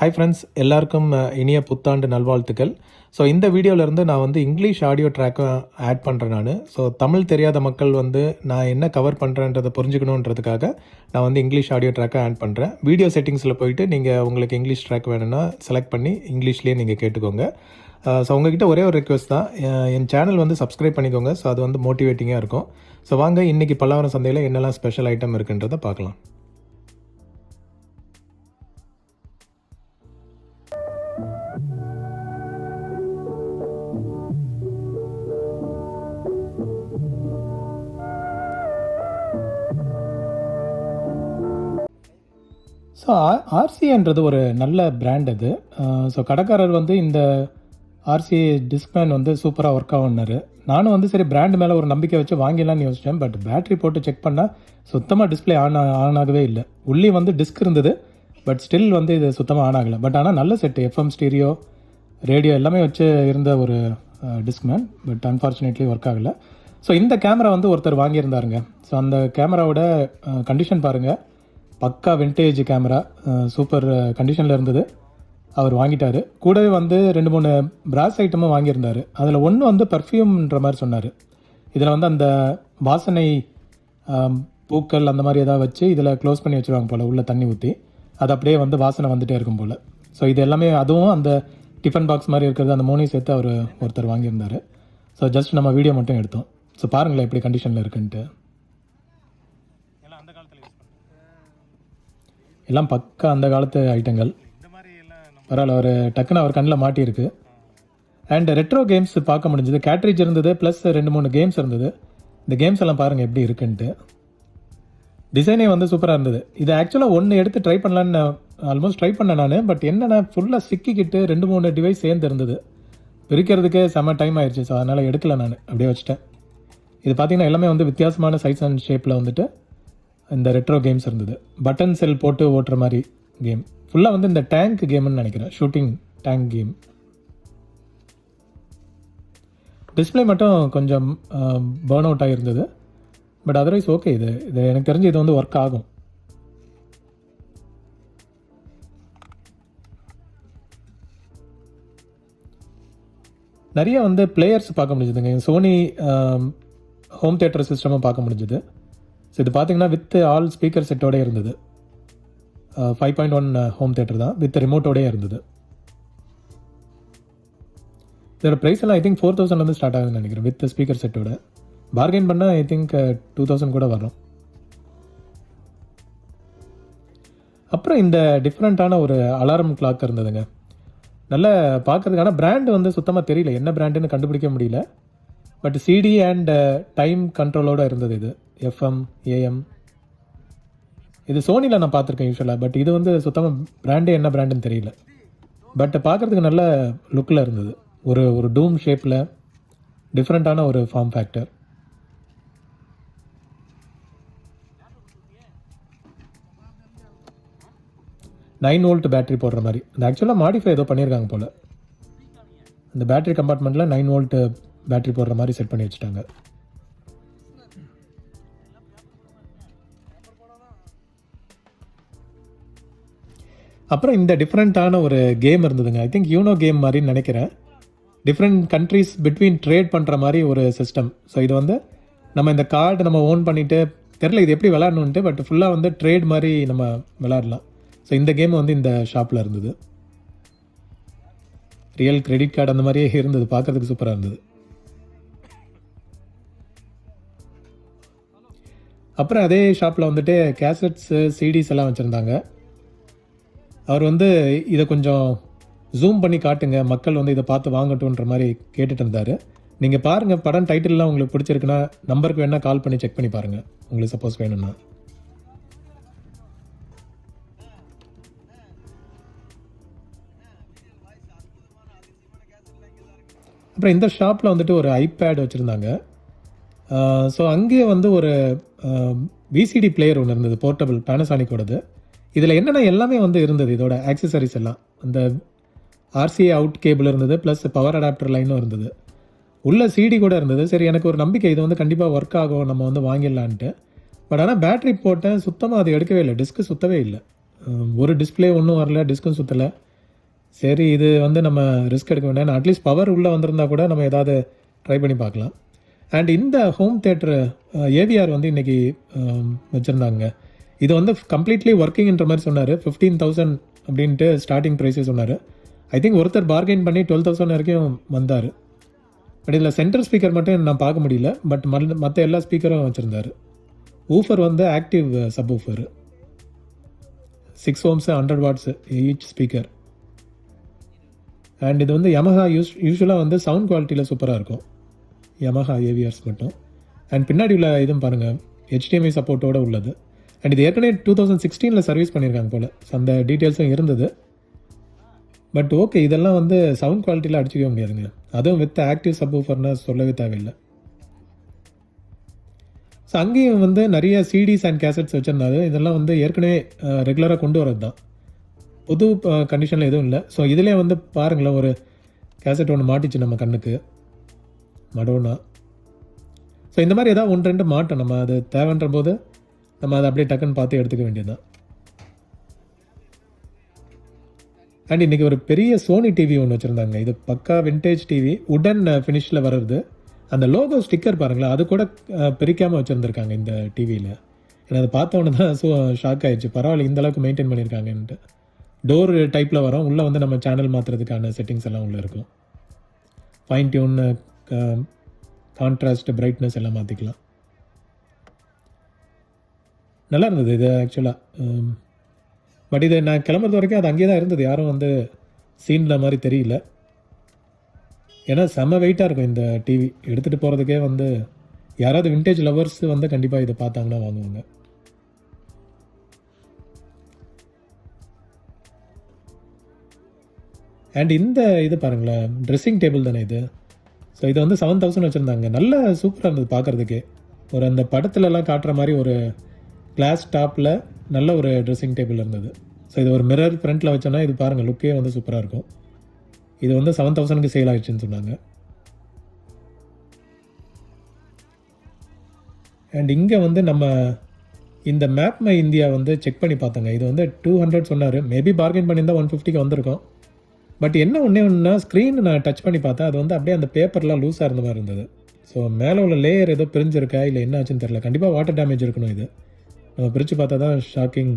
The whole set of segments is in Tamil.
ஹாய் ஃப்ரெண்ட்ஸ், எல்லாருக்கும் இனிய புத்தாண்டு நல்வாழ்த்துக்கள். ஸோ இந்த வீடியோவிலேருந்து நான் வந்து இங்கிலீஷ் ஆடியோ ட்ராக்கும் ஆட் பண்ணுறேன் நான். ஸோ தமிழ் தெரியாத மக்கள் வந்து நான் என்ன கவர் பண்ணுறேன்றதை புரிஞ்சுக்கணுன்றதுக்காக நான் வந்து இங்கிலீஷ் ஆடியோ ட்ராக்கை ஆட் பண்ணுறேன். வீடியோ செட்டிங்ஸில் போயிட்டு நீங்கள் உங்களுக்கு இங்கிலீஷ் ட்ராக் வேணும்னா செலக்ட் பண்ணி இங்கிலீஷ்லேயே நீங்கள் கேட்டுக்கோங்க. ஸோ உங்ககிட்ட ஒரே ஒரு ரிக்வெஸ்ட் தான், என் சேனல் வந்து சப்ஸ்கிரைப் பண்ணிக்கோங்க. ஸோ அது வந்து மோட்டிவேட்டிங்காக இருக்கும். ஸோ வாங்க இன்றைக்கி பல்லாவரம் சந்தையில் என்னெல்லாம் ஸ்பெஷல் ஐட்டம் இருக்குன்றதை பார்க்கலாம். ஸோ ஆர்சிஏன்றது ஒரு நல்ல பிராண்ட் அது. ஸோ கடைக்காரர் வந்து இந்த ஆர்சிஏ டிஸ்க்மேன் வந்து சூப்பராக ஒர்க் ஆகுனாரு. நானும் வந்து சரி பிராண்ட் மேலே ஒரு நம்பிக்கை வச்சு வாங்கிடலான்னு யோசித்தேன். பட் பேட்ரி போட்டு செக் பண்ணால் சுத்தமாக டிஸ்பிளே ஆன் ஆகவே இல்லை. உள்ளே வந்து டிஸ்க் இருந்தது, பட் ஸ்டில் வந்து இது சுத்தமாக ஆன் ஆகலை. பட் ஆனால் நல்ல செட்டு, எஃப்எம் ஸ்டீரியோ, ரேடியோ எல்லாமே வச்சு இருந்த ஒரு டிஸ்க்மேன். பட் அன்ஃபார்ச்சுனேட்லி ஒர்க் ஆகலை. ஸோ இந்த கேமரா வந்து ஒருத்தர் வாங்கியிருந்தாருங்க. ஸோ அந்த கேமராவோட கண்டிஷன் பாருங்கள், பக்கா விண்டேஜ் கேமரா, சூப்பர் கண்டிஷனில் இருந்தது. அவர் வாங்கிட்டார். கூடவே வந்து 2-3 பிராஸ் ஐட்டமும் வாங்கியிருந்தார். அதில் ஒன்று வந்து பர்ஃப்யூம்ன்ற மாதிரி சொன்னார். இதில் வந்து அந்த வாசனை பூக்கள் அந்த மாதிரி எதாவது வச்சு இதில் க்ளோஸ் பண்ணி வச்சுருவாங்க போல், உள்ளே தண்ணி ஊற்றி அது அப்படியே வந்து வாசனை வந்துகிட்டே இருக்கும் போல். ஸோ இது எல்லாமே அதுவும் அந்த டிஃபன் பாக்ஸ் மாதிரி இருக்கிறது, அந்த 3 சேர்த்து அவர் ஒருத்தர் வாங்கியிருந்தார். ஸோ ஜஸ்ட் நம்ம வீடியோ மட்டும் எடுத்தோம். ஸோ பாருங்களேன் எப்படி கண்டிஷனில் இருக்குன்ட்டு. எல்லாம் பக்கா அந்த காலத்து ஐட்டங்கள். பரவாயில்ல, ஒரு டக்குன்னு அவர் கண்ணில் மாட்டியிருக்கு. அண்ட் ரெட்ரோ கேம்ஸ் பார்க்க முடிஞ்சது. கேட்ரிஜ் இருந்தது, ப்ளஸ் 2-3 கேம்ஸ் இருந்தது. இந்த கேம்ஸ் எல்லாம் பாருங்கள் எப்படி இருக்குன்ட்டு. டிசைனே வந்து சூப்பராக இருந்தது. இது ஆக்சுவலாக ஒன்று எடுத்து ட்ரை பண்ணலான்னு ஆல்மோஸ்ட் ட்ரை பண்ணேன் நான். பட் என்னென்னா ஃபுல்லாக சிக்கிக்கிட்டு 2-3 டிவைஸ் சேர்ந்து இருந்தது. பிரிக்கிறதுக்கே செம்ம டைம் ஆயிடுச்சு. ஸோ அதனால் எடுக்கலை, நான் அப்படியே வச்சுட்டேன். இது பார்த்திங்கன்னா எல்லாமே வந்து வித்தியாசமான சைஸ் அண்ட் ஷேப்பில் வந்துட்டு இந்த ரெட்ரோ கேம்ஸ் இருந்தது. பட்டன் செல் போட்டு ஓட்டுற மாதிரி கேம். ஃபுல்லாக வந்து இந்த டேங்க் கேம்னு நினைக்கிறேன், ஷூட்டிங் டேங்க் கேம். டிஸ்பிளே மட்டும் கொஞ்சம் பர்ன் அவுட் ஆகிருந்தது. But otherwise okay. இது எனக்கு தெரிஞ்சு இது வந்து ஒர்க் ஆகும். நிறைய வந்து பிளேயர்ஸ் பார்க்க முடிஞ்சதுங்க. சோனி ஹோம் தியேட்டர் சிஸ்டமும் பார்க்க முடிஞ்சது. ஸோ இது பார்த்தீங்கன்னா வித் ஆல் ஸ்பீக்கர் செட்டோடே இருந்தது. 5.1 ஹோம் தியேட்டர் தான், வித் ரிமோட்டோடே இருந்தது. இதோட ப்ரைஸ் எல்லாம் ஐ திங்க் 4,000 ஸ்டார்ட் ஆகுதுன்னு நினைக்கிறேன், வித் ஸ்பீக்கர் செட்டோட. பார்கெயின் பண்ணால் ஐ திங்க் 2,000 கூட வரும். அப்புறம் இந்த டிஃப்ரெண்ட்டான ஒரு அலாரம் கிளாக் இருந்ததுங்க. நல்ல பார்க்குறதுக்கான பிராண்டு வந்து சுத்தமாக தெரியல, என்ன பிராண்டுன்னு கண்டுபிடிக்க முடியல. பட் சிடி அண்ட் டைம் கண்ட்ரோலோடு இருந்தது. இது எஃப்எம், ஏஎம். இது சோனியில் நான் பார்த்துருக்கேன் யூஸ்வலாக. பட் இது வந்து சுத்தமாக பிராண்டே என்ன பிராண்டுன்னு தெரியல. பட் பார்க்குறதுக்கு நல்ல லுக்கில் இருந்தது. ஒரு டூம் ஷேப்பில் டிஃப்ரெண்ட்டான ஒரு form factor. Nine volt battery போடுற மாதிரி. அது ஆக்சுவலாக மாடிஃபை ஏதோ பண்ணியிருக்காங்க போல். இந்த பேட்டரி கம்பார்ட்மெண்ட்டில் 9 வோல்ட் பேட்டரி போடுற மாதிரி செட் பண்ணி வச்சுட்டாங்க. அப்புறம் இந்த டிஃப்ரெண்ட்டான ஒரு கேம் இருந்ததுங்க. ஐ திங்க் யூனோ கேம் மாதிரின்னு நினைக்கிறேன். டிஃப்ரெண்ட் கண்ட்ரீஸ் பிட்வீன் ட்ரேட் பண்ணுற மாதிரி ஒரு சிஸ்டம். ஸோ இது வந்து நம்ம இந்த கார்டு நம்ம ஓன் பண்ணிவிட்டு தெரில இது எப்படி விளாட்ணுன்ட்டு, பட் ஃபுல்லாக வந்து ட்ரேட் மாதிரி நம்ம விளாட்லாம். ஸோ இந்த கேம் வந்து இந்த ஷாப்பில் இருந்தது. ரியல் கிரெடிட் கார்டு அந்த மாதிரியே இருந்தது, பார்க்குறதுக்கு சூப்பராக இருந்தது. அப்புறம் அதே ஷாப்பில் வந்துட்டு கேசட்ஸு, சிடிஸ் எல்லாம் வச்சுருந்தாங்க. அவர் வந்து இதை கொஞ்சம் ஜூம் பண்ணி காட்டுங்க, மக்கள் வந்து இதை பார்த்து வாங்கட்டுன்ற மாதிரி கேட்டுட்டு இருந்தார். நீங்கள் பாருங்கள், படம் டைட்டில்லாம் உங்களுக்கு பிடிச்சிருக்குன்னா நம்பருக்கு வேணால் கால் பண்ணி செக் பண்ணி பாருங்கள், உங்களுக்கு சப்போஸ் வேணும்னா. அப்புறம் இந்த ஷாப்பில் வந்துட்டு ஒரு ஐபேட் வச்சுருந்தாங்க. ஸோ அங்கேயே வந்து ஒரு விசிடி பிளேயர் ஒன்று இருந்தது, போர்ட்டபிள், பேனசானிக்கோடது. இதில் என்னென்னா எல்லாமே வந்து இருந்தது, இதோட ஆக்சசரிஸ் எல்லாம். அந்த ஆர்சிஏ அவுட் கேபிள் இருந்தது, ப்ளஸ் பவர் அடாப்டர் லைனும் இருந்தது. உள்ள சிடி கூட இருந்தது. சரி, எனக்கு ஒரு நம்பிக்கை இது வந்து கண்டிப்பாக ஒர்க் ஆகும், நம்ம வந்து வாங்கிடலான்ட்டு. பட் ஆனால் பேட்ரி போட்டேன், சுத்தமாக அது எடுக்கவே இல்லை, டிஸ்க்கு சுற்றவே இல்லை. ஒரு டிஸ்பிளே ஒன்றும் வரல, டிஸ்க்கும் சுற்றலை. சரி இது வந்து நம்ம ரிஸ்க் எடுக்க வேண்டாம். அட்லீஸ்ட் பவர் உள்ளே வந்திருந்தா கூட நம்ம ஏதாவது ட்ரை பண்ணி பார்க்கலாம். அண்ட் இந்த ஹோம் தேட்டரு ஏவிஆர் வந்து இன்றைக்கி வச்சுருந்தாங்க. இது வந்து கம்ப்ளீட்லி ஒர்க்கிங்ன்ற மாதிரி சொன்னார். 15,000 அப்படின்ட்டு ஸ்டார்டிங் ப்ரைஸே சொன்னார். ஐ திங்க் ஒருத்தர் பார்கெயின் பண்ணி 12,000 வரைக்கும் வந்தார். பட் இதில் சென்ட்ரல் ஸ்பீக்கர் மட்டும் நான் பார்க்க முடியல. பட் மற்ற எல்லா ஸ்பீக்கரும் வச்சுருந்தார். ஊஃபர் வந்து active sub woofer 6 ohms 100 watts each speaker. And இது வந்து யமஹா யூஸ்வலாக வந்து சவுண்ட் குவாலிட்டியில் சூப்பராக இருக்கும், யமஹா ஏவிஆர்ஸ் மட்டும். அண்ட் பின்னாடி உள்ள இதுவும் பாருங்கள், HDMI சப்போர்ட்டோடு உள்ளது. அண்ட் இது ஏற்கனவே 2016 சர்வீஸ் பண்ணியிருக்காங்க போல், அந்த டீட்டெயில்ஸும் இருந்தது. பட் ஓகே, இதெல்லாம் வந்து சவுண்ட் குவாலிட்டியில் அடிச்சிக்கவே முடியாதுங்க. அதுவும் வித் ஆக்டிவ் சப் ஊஃபர்னால் சொல்லவே தேவையில்லை. ஸோ அங்கேயும் வந்து நிறைய சிடிஸ் அண்ட் கேசட்ஸ் வச்சுருந்தாரு. இதெல்லாம் வந்து ஏற்கனவே ரெகுலராக கொண்டு வரது தான், புது கண்டிஷனில் எதுவும் இல்லை. ஸோ இதிலே வந்து பாருங்களேன், ஒரு கேசட் ஒன்று மாட்டிச்சு நம்ம கண்ணுக்கு, மடோனா. ஸோ இந்த மாதிரி ஏதாவது 1-2 மாட்டோம். நம்ம அது தேவைன்ற போது நம்ம அதை அப்படியே டக்குன்னு பார்த்து எடுத்துக்க வேண்டியது தான். அண்ட் இன்றைக்கி ஒரு பெரிய சோனி டிவி ஒன்று வச்சுருந்தாங்க. இது பக்கா விண்டேஜ் டிவி, உடன் ஃபினிஷில் வர்றது. அந்த லோகோ ஸ்டிக்கர் பாருங்களேன், அது கூட பிரிக்காமல் வச்சுருந்துருக்காங்க இந்த டிவியில். ஏன்னா அதை பார்த்தோன்னே தான் ஷாக் ஆகிடுச்சு. பரவாயில்ல, இந்த அளவுக்கு மெயின்டைன் பண்ணியிருக்காங்கன்ட்டு. டோர் டைப்பில் வரும், உள்ளே வந்து நம்ம சேனல் மாற்றுறதுக்கான செட்டிங்ஸ் எல்லாம் உள்ளே இருக்கும். ஃபைன் டியூன், கான்ட்ராஸ்ட், பிரைட்னஸ் எல்லாம் மாற்றிக்கலாம். நல்லா இருந்தது இது ஆக்சுவலாக. பட் இது நான் கிளம்புறது வரைக்கும் அது அங்கேயே தான் இருந்தது, யாரும் வந்து சீனில் மாதிரி தெரியல. ஏன்னா செம்ம வெயிட்டாக இருக்கும் இந்த டிவி, எடுத்துகிட்டு போகிறதுக்கே வந்து யாராவது விண்டேஜ் லவர்ஸ் வந்து கண்டிப்பாக இதை பார்த்தாங்கன்னா வாங்குவாங்க. அண்ட் இந்த இது பாருங்களேன், ட்ரெஸ்ஸிங் டேபிள் தானே இது. ஸோ இது வந்து 7,000 வச்சுருந்தாங்க. நல்லா சூப்பராக இருந்தது பார்க்குறதுக்கே. ஒரு அந்த படத்துலலாம் காட்டுற மாதிரி ஒரு கிளாஸ் டாப்பில் நல்ல ஒரு ட்ரெஸ்ஸிங் டேபிள் இருந்தது. ஸோ இது ஒரு மிரர் ஃப்ரண்ட்டில் வச்சோன்னா இது பாருங்கள், லுக்கே வந்து சூப்பராக இருக்கும். இது வந்து 7,000க்கு சேல் ஆகிடுச்சுன்னு சொன்னாங்க. அண்ட் இங்கே வந்து நம்ம இந்த மேப் மை இந்தியா வந்து செக் பண்ணி பார்த்தோங்க. இது வந்து 200 சொன்னார். மேபி பார்கெயின் பண்ணியிருந்தால் 150க்கு வந்திருக்கும். பட் என்ன ஒன்றா ஸ்க்ரீன் நான் டச் பண்ணி பார்த்தேன், அது வந்து அப்படியே அந்த பேப்பர்லாம் லூஸாக இருந்த மாதிரி இருந்தது. ஸோ மேலே உள்ள லேயர் ஏதோ பிரிஞ்சிருக்கா இல்லை என்ன ஆச்சுன்னு தெரியல. கண்டிப்பாக வாட்டர் டேமேஜ் இருக்கணும். இது நம்ம பிரித்து பார்த்தா தான் ஷாக்கிங்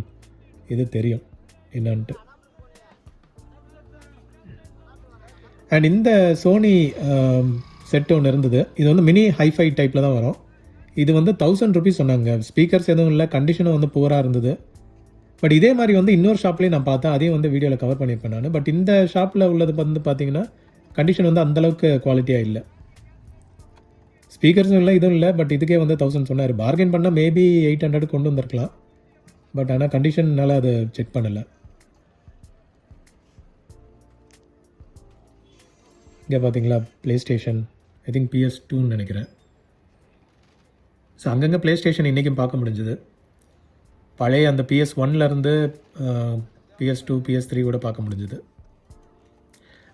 இது தெரியும் என்னான்ட்டு. அண்ட் இந்த சோனி செட் ஒன்று இருந்தது. இது வந்து மினி ஹைஃபை டைப்பில் தான் வரும். இது வந்து 1000 rupees சொன்னாங்க. ஸ்பீக்கர்ஸ் எதுவும் இல்லை, கண்டிஷனும் வந்து புவராக இருந்தது. பட் இதே மாதிரி வந்து இன்னொரு ஷாப்லேயும் நான் பார்த்தேன், அதையும் வந்து வீடியோவில் கவர் பண்ணியிருப்பேன் நான். பட் இந்த ஷாப்பில் உள்ளது வந்து பார்த்தீங்கன்னா கண்டிஷன் வந்து அந்தளவுக்கு குவாலிட்டியாக இல்லை, ஸ்பீக்கர்ஸும் இல்லை, இதுவும் இல்லை. பட் இதுக்கே வந்து 1000 சொன்னார். பார்கெயின் பண்ணால் மேபி 800 கொண்டு வந்திருக்கலாம். பட் ஆனால் கண்டிஷன்னால அதை செக் பண்ணலை. இங்கே பார்த்தீங்களா, ப்ளே ஸ்டேஷன், ஐ திங்க் PS2ன்னு நினைக்கிறேன். ஸோ அங்கங்கே ப்ளே ஸ்டேஷன் இன்றைக்கும் பார்க்க முடிஞ்சுது. பழைய அந்த PS1லேருந்து PS2, PS3 கூட பார்க்க முடிஞ்சுது.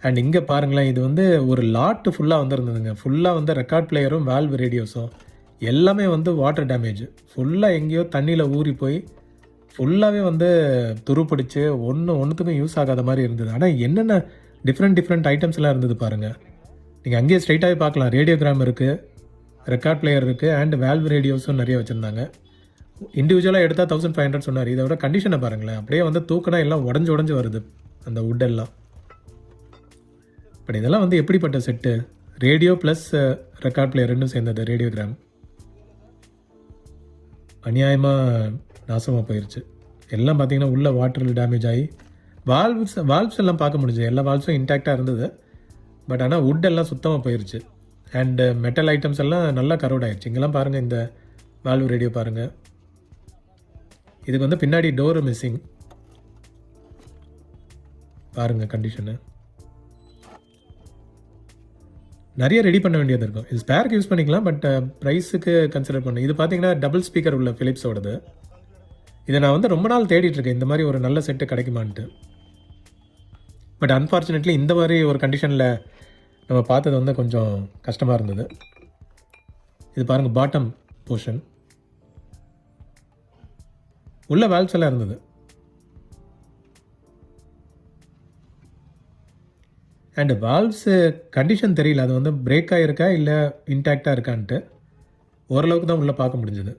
அண்ட் இங்கே பாருங்களேன், இது வந்து ஒரு லாட்டு ஃபுல்லாக வந்துருந்ததுங்க. ஃபுல்லாக வந்து ரெக்கார்ட் பிளேயரும் வால்வ் ரேடியோஸும் எல்லாமே வந்து வாட்டர் டேமேஜ். ஃபுல்லாக எங்கேயோ தண்ணியில் ஊறி போய் ஃபுல்லாகவே வந்து துருப்பிடிச்சு ஒன்றுத்துக்கும் யூஸ் ஆகாத மாதிரி இருந்தது. ஆனால் என்னென்ன டிஃப்ரெண்ட் ஐட்டம்ஸ்லாம் இருந்தது பாருங்கள். நீங்கள் அங்கேயே ஸ்ட்ரைட்டாகவே பார்க்கலாம். ரேடியோகிராம் இருக்குது, ரெக்கார்ட் பிளேயர் இருக்குது, அண்ட் வால்வ் ரேடியோஸும் நிறைய வச்சுருந்தாங்க. இண்டிவிஜுவலாக எடுத்தால் 1500 சொன்னார். இதை விட கண்டிஷனை பாருங்களேன், அப்படியே வந்து தூக்கினா எல்லாம் உடஞ்சி வருது அந்த வுட்டெல்லாம். பட் இதெல்லாம் வந்து எப்படிப்பட்ட set, radio plus record player ரெண்டும் சேர்ந்தது. ரேடியோகிராம் அநியாயமாக நாசமாக போயிடுச்சு. எல்லாம் பார்த்தீங்கன்னா உள்ள வாட்டரில் டேமேஜ் ஆகி வால்வ்ஸ் எல்லாம் பார்க்க முடிஞ்சு, எல்லா வால்வ்ஸும் இன்டாக்டாக இருந்தது. பட் ஆனால் வுட் எல்லாம் சுத்தமாக போயிடுச்சு. அண்டு மெட்டல் ஐட்டம்ஸ் எல்லாம் நல்லா கரோட் ஆயிடுச்சு. இங்கெல்லாம் பாருங்கள், இந்த வால்வ் ரேடியோ பாருங்கள். இதுக்கு வந்து பின்னாடி டோரு மிஸ்ஸிங் பாருங்கள். கண்டிஷனு நிறைய ரெடி பண்ண வேண்டியது இருக்கும். இது ஸ்பேருக்கு யூஸ் பண்ணிக்கலாம், பட் ப்ரைஸுக்கு கன்சிடர் பண்ணு. இது பார்த்தீங்கன்னா டபுள் ஸ்பீக்கர் உள்ள ஃபிலிப்ஸோடது. இதை நான் வந்து ரொம்ப நாள் தேடிட்டுருக்கேன், இந்த மாதிரி ஒரு நல்ல செட்டு கிடைக்குமான்ட்டு. பட் அன்ஃபார்ச்சுனேட்லி இந்த மாதிரி ஒரு கண்டிஷனில் நம்ம பார்த்தது வந்து கொஞ்சம் கஷ்டமாக இருந்தது. இது பாருங்கள், பாட்டம் போர்ஷன் உள்ள வால்வ்ஸ் எல்லாம் இருந்தது. அண்டு வால்வ்ஸு கண்டிஷன் தெரியல, அது வந்து பிரேக் ஆகிருக்கா இல்லை இன்டாக்டாக இருக்கான்ட்டு. ஓரளவுக்கு தான் உள்ளே பார்க்க முடிஞ்சது.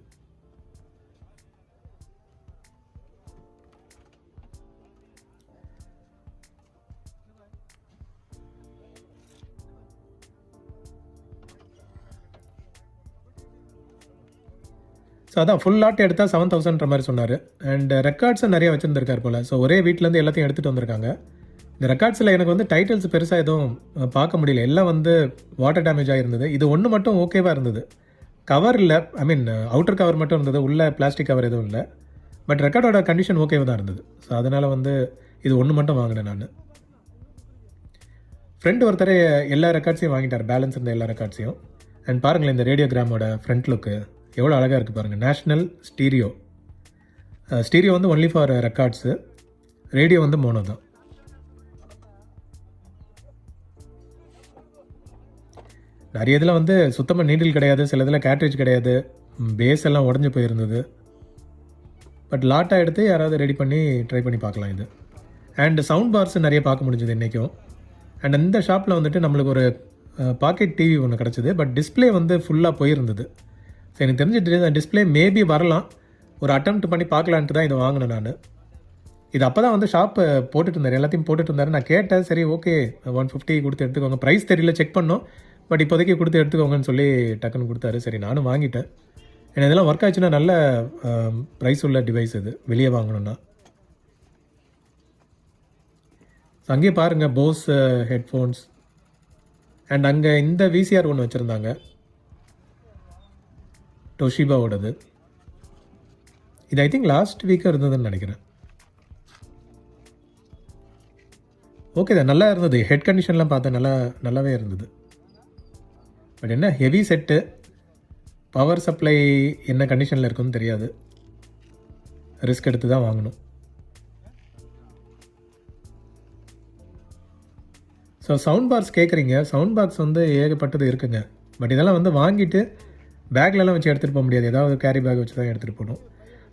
ஸோ அதான் ஃபுல் லாட் எடுத்தால் 7,000 மாதிரி சொன்னார். அண்ட் ரெக்கார்ட்ஸும் நிறைய வச்சுருந்துருக்கார் போல். ஸோ ஒரே வீட்டிலேருந்து எல்லாத்தையும் எடுத்துகிட்டு வந்திருக்காங்க. இந்த ரெக்கார்ட்ஸில் எனக்கு வந்து டைட்டில்ஸ் பெருசாக எதுவும் பார்க்க முடியல. எல்லாம் வந்து வாட்டர் டேமேஜ் ஆகிருந்தது. இது ஒன்று மட்டும் ஓகேவாக இருந்தது. கவர் இல்லை, ஐ மீன் அவுட்டர் கவர் மட்டும் இருந்தது, உள்ள பிளாஸ்டிக் கவர் எதுவும் இல்லை. பட் ரெக்கார்டோட கண்டிஷன் ஓகேவாக தான் இருந்தது. ஸோ அதனால் வந்து இது ஒன்று மட்டும் வாங்கினேன் நான். ஃப்ரெண்டு ஒருத்தர் எல்லா ரெக்கார்ட்ஸையும் வாங்கிட்டார், பேலன்ஸ் இருந்த எல்லா ரெக்கார்ட்ஸையும். அண்ட் பாருங்களேன், இந்த ரேடியோகிராமோட ஃப்ரண்ட் லுக்கு எவ்வளோ அழகாக இருக்குது பாருங்கள். National stereo. ஸ்டீரியோ வந்து ஒன்லி ஃபார் ரெக்கார்ட்ஸு, ரேடியோ வந்து மோனோ தான். நிறைய இதில் வந்து சுத்தமாக நீடில் கிடையாது, சில இதில் கேட்ரேஜ் கிடையாது, பேஸ் எல்லாம் உடஞ்சி போயிருந்தது. பட் லாட்டாக எடுத்து யாராவது ரெடி பண்ணி ட்ரை பண்ணி பார்க்கலாம் இது. அண்ட் சவுண்ட் பார்ஸ் நிறைய பார்க்க முடிஞ்சது இன்றைக்கும். அண்ட் இந்த ஷாப்பில் வந்துட்டு நம்மளுக்கு ஒரு பாக்கெட் டிவி ஒன்று கிடச்சிது. பட் டிஸ்பிளே வந்து ஃபுல்லாக போயிருந்தது. ஸோ எனக்கு தெரிஞ்ச டிஸ்பிளே மேபி வரலாம், ஒரு அட்டெம்ப்ட் பண்ணி பார்க்கலான்ட்டு தான் இதை வாங்கினேன் நான். இது அப்போ தான் வந்து ஷாப்பை போட்டுட்டு இருந்தார், எல்லாத்தையும் போட்டுட்டு இருந்தார். நான் கேட்டேன், சரி ஓகே 150 கொடுத்து எடுத்துக்கோங்க, ப்ரைஸ் தெரியல, செக் பண்ணோம், பட் இப்போதைக்கு கொடுத்து எடுத்துக்கோங்கன்னு சொல்லி டக்குன்னு கொடுத்தாரு. சரி நானும் வாங்கிட்டேன். ஏன்னா இதெல்லாம் ஒர்க் ஆச்சுன்னா நல்ல ப்ரைஸ் உள்ள டிவைஸ் இது, வெளியே வாங்கணுன்னா. அங்கேயே பாருங்கள் போஸ் ஹெட்ஃபோன்ஸ். அண்ட் அங்கே இந்த விசிஆர் ஒன்று வச்சுருந்தாங்க, டொஷிபாவோடது. இது ஐ திங்க் லாஸ்ட் வீக்காக இருந்ததுன்னு நினைக்கிறேன். ஓகே தான், நல்லா இருந்தது. ஹெட் கண்டிஷன்லாம் பார்த்தேன், நல்லாவே இருந்தது. பட் என்ன ஹெவி செட்டு, பவர் சப்ளை என்ன கண்டிஷனில் இருக்குன்னு தெரியாது, ரிஸ்க் எடுத்து தான் வாங்கணும். ஸோ சவுண்ட் பாக்ஸ் கேட்குறீங்க, சவுண்ட் பாக்ஸ் வந்து ஏகப்பட்டது இருக்குங்க. பட் இதெல்லாம் வந்து வாங்கிட்டு பேக்லலாம் வச்சு எடுத்துகிட்டு போக முடியாது, ஏதாவது கேரி பேக் வச்சு தான் எடுத்துகிட்டு போகணும்.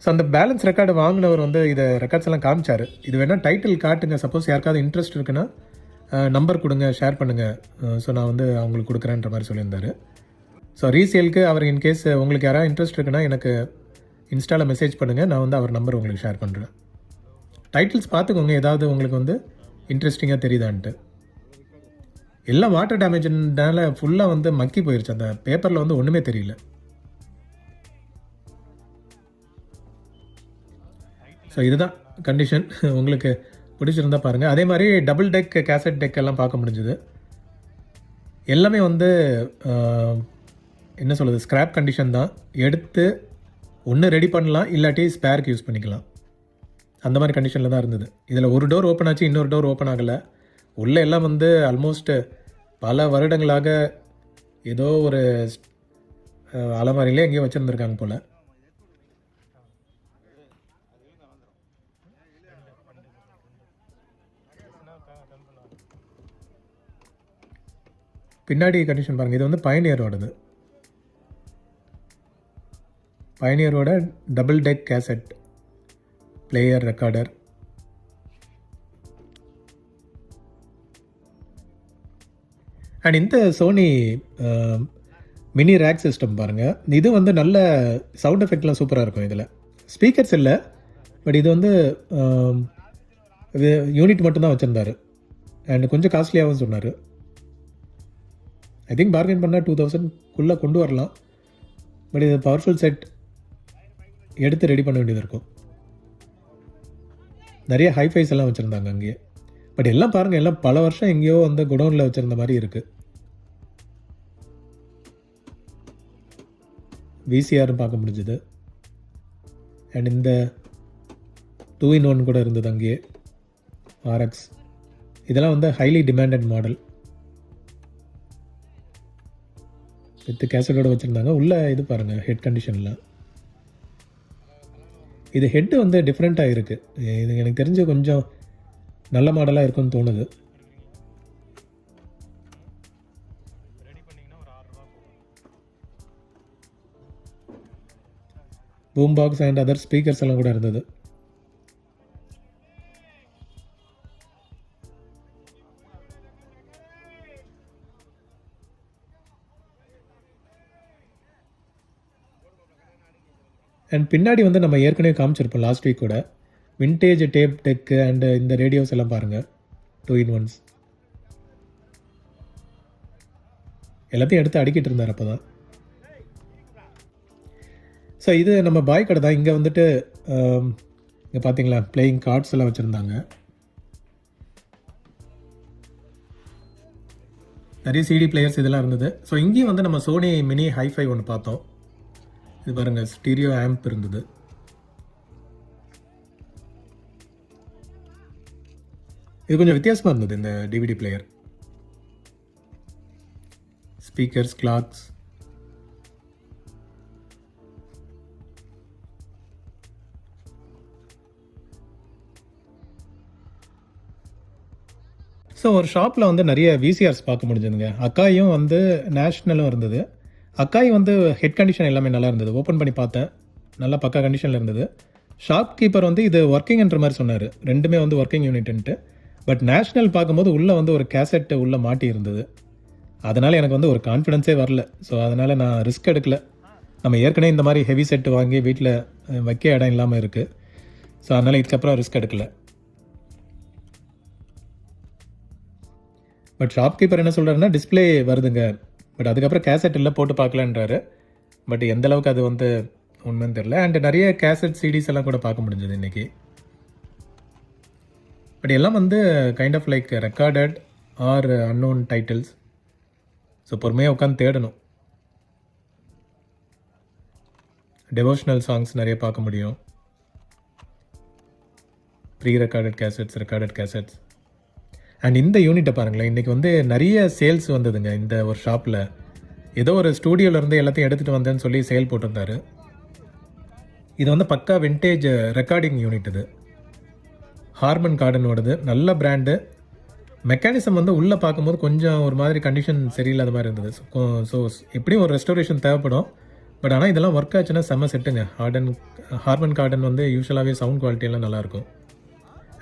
ஸோ அந்த பேலன்ஸ் ரெக்கார்டு வாங்கினவர் வந்து இதை ரெக்கார்ட்ஸ் எல்லாம் காமிச்சார். இது வேணால் டைட்டில் காட்டுங்க, சப்போஸ் யாருக்காவது இன்ட்ரெஸ்ட் இருக்குன்னா நம்பர் கொடுங்க, ஷேர் பண்ணுங்கள், ஸோ நான் வந்து அவங்களுக்கு கொடுக்குறேன்ற மாதிரி சொல்லியிருந்தார். ஸோ ரீசேலுக்கு அவர் இன்கேஸ் உங்களுக்கு யாராவது இன்ட்ரெஸ்ட் இருக்குன்னா எனக்கு இன்ஸ்டாவில் மெசேஜ் பண்ணுங்கள், நான் வந்து அவர் நம்பர் உங்களுக்கு ஷேர் பண்ணுறேன். டைட்டில்ஸ் பார்த்துக்கோங்க, ஏதாவது உங்களுக்கு வந்து இன்ட்ரெஸ்டிங்காக தெரியுதான்ட்டு. எல்லாம் வாட்டர் டேமேஜ்னால ஃபுல்லாக வந்து மக்கி போயிடுச்சு, அந்த பேப்பரில் வந்து ஒன்றுமே தெரியல. ஸோ இதுதான் கண்டிஷன். உங்களுக்கு பிடிச்சிருந்தா பாருங்கள். அதே மாதிரி டபுள் டெக் கேசட் டெக் எல்லாம் பார்க்க முடிஞ்சுது. எல்லாமே வந்து என்ன சொல்கிறது, ஸ்க்ராப் கண்டிஷன் தான். எடுத்து ஒன்று ரெடி பண்ணலாம், இல்லாட்டி ஸ்பேருக்கு யூஸ் பண்ணிக்கலாம், அந்த மாதிரி கண்டிஷனில் தான் இருந்தது. இதில் ஒரு டோர் ஓப்பன் ஆச்சு, இன்னொரு டோர் ஓப்பன் ஆகலை. உள்ளே எல்லாம் வந்து ஆல்மோஸ்ட் பல வருடங்களாக ஏதோ ஒரு அலமாரியிலே எங்கேயோ வச்சுருந்துருக்காங்க போல். பின்னாடி கண்டிஷன் பாருங்கள், இது வந்து பயனியரோடது. பயனியரோட double deck cassette player recorder. And இந்த சோனி மினி ரேக் சிஸ்டம் பாருங்கள், இது வந்து நல்ல சவுண்ட் எஃபெக்ட்லாம் சூப்பராக இருக்கும். இதில் ஸ்பீக்கர்ஸ் இல்லை, பட் இது வந்து இது யூனிட் மட்டும்தான் வச்சுருந்தார். அண்ட் கொஞ்சம் காஸ்ட்லியாகவும் சொன்னார். ஐ திங்க் பார்கெயின் பண்ணால் 2000 கொண்டு வரலாம். பட் இது பவர்ஃபுல் செட் எடுத்து ரெடி பண்ண வேண்டியது இருக்கும். நிறைய ஹைஃபைஸ் எல்லாம் வச்சுருந்தாங்க அங்கேயே. பட் எல்லாம் பாருங்கள், எல்லாம் பல வருஷம் எங்கேயோ வந்து குடோனில் வச்சுருந்த மாதிரி இருக்குது. விசிஆரும் பார்க்க முடிஞ்சுது. அண்ட் இந்த 2-in-1 கூட இருந்தது அங்கேயே, ஆர்எக்ஸ். இதெல்லாம் வந்து ஹைலி டிமாண்டட் மாடல். வித் கேசட்டோட வச்சுருந்தாங்க. உள்ள இது பாருங்கள், ஹெட் கண்டிஷனில். இது ஹெட்டு வந்து டிஃப்ரெண்ட்டாக இருக்குது. இது எனக்கு தெரிஞ்சு கொஞ்சம் நல்ல மாடலாக இருக்குன்னு தோணுது. Boom box and other speakers எல்லாம் கூட இருந்தது. அண்ட் பின்னாடி வந்து நம்ம ஏற்கனவே காமிச்சிருப்போம் லாஸ்ட் வீக் கூட விண்டேஜ் டேப் டெக்கு அண்டு இந்த ரேடியோஸ் எல்லாம் பாருங்கள் 2-in-1s எல்லாத்தையும் எடுத்து அடிக்கிட்டு இருந்தார் அப்போ தான். ஸோ இது நம்ம பாய் கடை தான். இங்கே வந்துட்டு இங்கே பார்த்தீங்களா பிளேயிங் கார்ட்ஸ் எல்லாம் வச்சுருந்தாங்க. நிறைய சிடி பிளேயர்ஸ் இதெல்லாம் இருந்தது. ஸோ இங்கேயும் வந்து நம்ம சோனி மினி ஹைஃபை ஒன்று பார்த்தோம். இது பாருங்கள் ஸ்டீரியோ ஆம்ப் இருந்தது. இது கொஞ்சம் வித்தியாசமாக இருந்தது இந்த DVD player. Speakers, clocks, so ஒரு ஷாப்பில் வந்து நிறைய விசிஆர்ஸ் பார்க்க முடிஞ்சதுங்க. அக்காயும் வந்து நேஷ்னலும் இருந்தது. அக்காய் வந்து ஹெட் கண்டிஷன் எல்லாமே நல்லா இருந்தது. ஓப்பன் பண்ணி பார்த்தேன், நல்லா பக்கா கண்டிஷனில் இருந்தது. ஷாப் கீப்பர் வந்து இது ஒர்க்கிங்ன்ற மாதிரி சொன்னார். ரெண்டுமே வந்து ஒர்க்கிங் யூனிட்டுன்ட்டு. பட் நேஷ்னல் பார்க்கும்போது உள்ளே வந்து ஒரு கேசட் உள்ளே மாட்டி இருந்தது. அதனால் எனக்கு வந்து ஒரு கான்ஃபிடென்ஸே வரல. ஸோ அதனால் நான் ரிஸ்க் எடுக்கல. நம்ம ஏற்கனவே இந்த மாதிரி ஹெவி செட்டு வாங்கி வீட்டில் வைக்க இடம் இல்லாமல் இருக்குது. ஸோ அதனால் இதுக்கப்புறம் ரிஸ்க் எடுக்கல. பட் ஷாப்கீப்பர் என்ன சொல்கிறாருன்னா டிஸ்பிளே வருதுங்க, பட் அதுக்கப்புறம் கேசட் இல்லை போட்டு பார்க்கலன்றாரு. பட் எந்த அளவுக்கு அது வந்து உண்மைன்னு தெரில. அண்ட் நிறைய கேசட் சிடிஸ் எல்லாம் கூட பார்க்க முடிஞ்சது இன்றைக்கி. பட் எல்லாம் வந்து kind of like recorded or unknown titles. So பொறுமையாக உட்காந்து தேடணும். டெவோஷனல் சாங்ஸ் நிறைய பார்க்க முடியும். Pre recorded cassettes, recorded cassettes. And இந்த யூனிட்டை பாருங்களேன், இன்றைக்கி வந்து நிறைய சேல்ஸ் வந்ததுங்க. இந்த ஒரு ஷாப்பில் ஏதோ ஒரு ஸ்டூடியோவிலேருந்து எல்லாத்தையும் எடுத்துகிட்டு வந்தேன்னு சொல்லி சேல் போட்டிருந்தாரு. இது வந்து பக்கா விண்டேஜ் ரெக்கார்டிங் யூனிட். இது ஹார்மன் கார்டனோடது, நல்ல பிராண்டு. மெக்கானிசம் வந்து உள்ளே பார்க்கும்போது கொஞ்சம் ஒரு மாதிரி கண்டிஷன் சரியில்லாத மாதிரி இருந்தது. ஸோ எப்படியும் ஒரு ரெஸ்டோரேஷன் தேவைப்படும். பட் ஆனால் இதெல்லாம் ஒர்க் ஆச்சுன்னா செம்ம செட்டுங்க. ஹார்மன் கார்டன் வந்து யூஸ்வலாகவே சவுண்ட் குவாலிட்டியெல்லாம் நல்லாயிருக்கும்.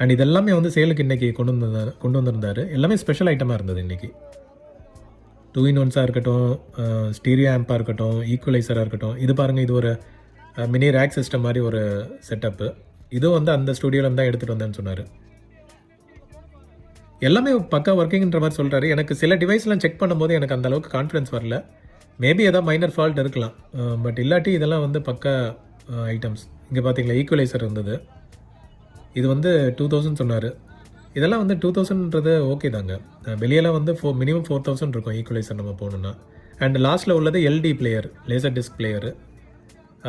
அண்ட் இதெல்லாமே வந்து சேலுக்கு இன்றைக்கி கொண்டு வந்திருந்தார். எல்லாமே ஸ்பெஷல் ஐட்டமாக இருந்தது இன்றைக்கி. 2-in-1 இருக்கட்டும், ஸ்டீரியோ ஆம்பாக இருக்கட்டும், ஈக்குவலைசராக இருக்கட்டும். இது பாருங்கள், இது ஒரு மினி ரேக் சிஸ்டம் மாதிரி ஒரு செட்டப்பு. இதுவும் வந்து அந்த ஸ்டூடியோவில் தான் எடுத்துகிட்டு வந்தேன்னு சொன்னார். எல்லாமே பக்கா ஒர்க்கிங்ன்ற மாதிரி சொல்கிறாரு. எனக்கு சில டிவைஸ்லாம் செக் பண்ணும்போது எனக்கு அந்த அளவுக்கு கான்ஃபிடன்ஸ் வரல. மேபி ஏதாவது மைனர் ஃபால்ட் இருக்கலாம். பட் இல்லாட்டி இதெல்லாம் வந்து பக்கா ஐட்டம்ஸ். இங்கே பார்த்தீங்களா ஈக்குவலைசர் இருந்தது. இது வந்து 2000 சொன்னார். இதெல்லாம் வந்து 2000ன்றது ஓகே தாங்க. வெளியெல்லாம் வந்து மினிமம் 4000 இருக்கும் ஈக்குவலைசர் நம்ம போகணுன்னா. அண்ட் லாஸ்ட்டில் உள்ளது LT player, laser disk player.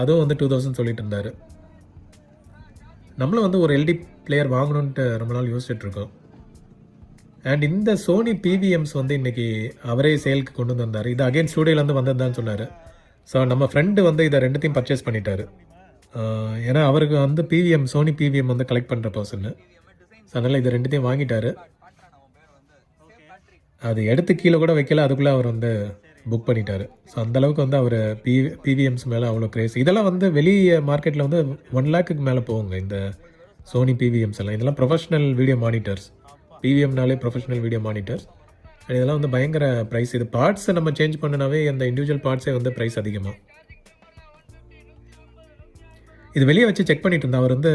அதுவும் வந்து 2000 சொல்லிட்டு இருந்தார். நம்மளும் வந்து ஒரு எல்டி பிளேயர் வாங்கணுன்ட்டு ரொம்ப நாள் யோசிச்சுட்ருக்கோம். அண்ட் இந்த சோனி பிவிஎம்ஸ் வந்து இன்றைக்கி அவரே சேலுக்கு கொண்டு வந்தார். இது அகைன் ஸ்டூடியோலேருந்து வந்ததுதான் சொன்னார். ஸோ நம்ம ஃப்ரெண்டு வந்து இதை ரெண்டுத்தையும் பர்ச்சேஸ் பண்ணிட்டாரு. ஏன்னா அவருக்கு வந்து பிவிஎம், சோனி பிவிஎம் வந்து கலெக்ட் பண்ணுற பர்சன்னு. ஸோ அதனால் இது ரெண்டுத்தையும் வாங்கிட்டார். அது எடுத்து கீழே கூட வைக்கல, அதுக்குள்ளே அவர் வந்து புக் பண்ணிட்டார். ஸோ அந்தளவுக்கு வந்து அவர் பிவிஎம்ஸ் மேலே அவ்வளோ கிரேஸ். இதெல்லாம் வந்து வெளியே மார்க்கெட்டில் வந்து 1 lakhக்கு மேலே போகுங்க இந்த சோனி பிவிஎம்ஸ் எல்லாம். இதெல்லாம் ப்ரொஃபஷ்னல் வீடியோ மானிட்டர்ஸ். பிவிஎம்னாலே ப்ரொஃபஷனல் வீடியோ மானிட்டர்ஸ். இதெல்லாம் வந்து பயங்கர ப்ரைஸ். இது பார்ட்ஸை நம்ம சேஞ்ச் பண்ணினாவே அந்த இண்டிவிஜுவல் பார்ட்ஸே வந்து ப்ரைஸ் அதிகமாக. இது வெளியே வச்சு செக் பண்ணிட்டு இருந்தேன். அவர் வந்து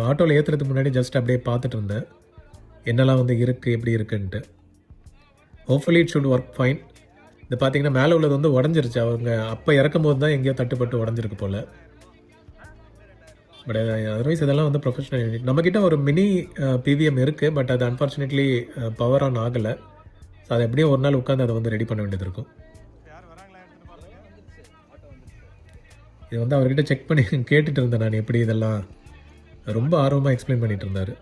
ஆட்டோவில் ஏற்றுறதுக்கு முன்னாடி ஜஸ்ட் அப்படியே பார்த்துட்டு இருந்தேன் என்னெல்லாம் வந்து இருக்குது, எப்படி இருக்குன்ட்டு. Hopefully it should work fine. இது பார்த்தீங்கன்னா மேலே உள்ளது வந்து உடஞ்சிருச்சு. அவங்க அப்போ இறக்கும் போது தான் எங்கேயோ தட்டுப்பட்டு உடஞ்சிருக்கு போல். பட் அதர்வைஸ் இதெல்லாம் வந்து ப்ரொஃபஷனல் யூனிட். நம்மக்கிட்ட ஒரு மினி பிவிஎம் இருக்குது. பட் அது அன்ஃபார்ச்சுனேட்லி பவர் ஆன் ஆகலை. ஸோ அதை எப்படியும் ஒரு நாள் உட்காந்து அதை வந்து ரெடி பண்ண வேண்டியது இருக்கும். இது வந்து அவர்கிட்ட செக் பண்ணி கேட்டுட்டு இருந்தேன் நான் எப்படி இதெல்லாம். ரொம்ப ஆர்வமாக எக்ஸ்பிளைன் பண்ணிட்டு இருந்தார்.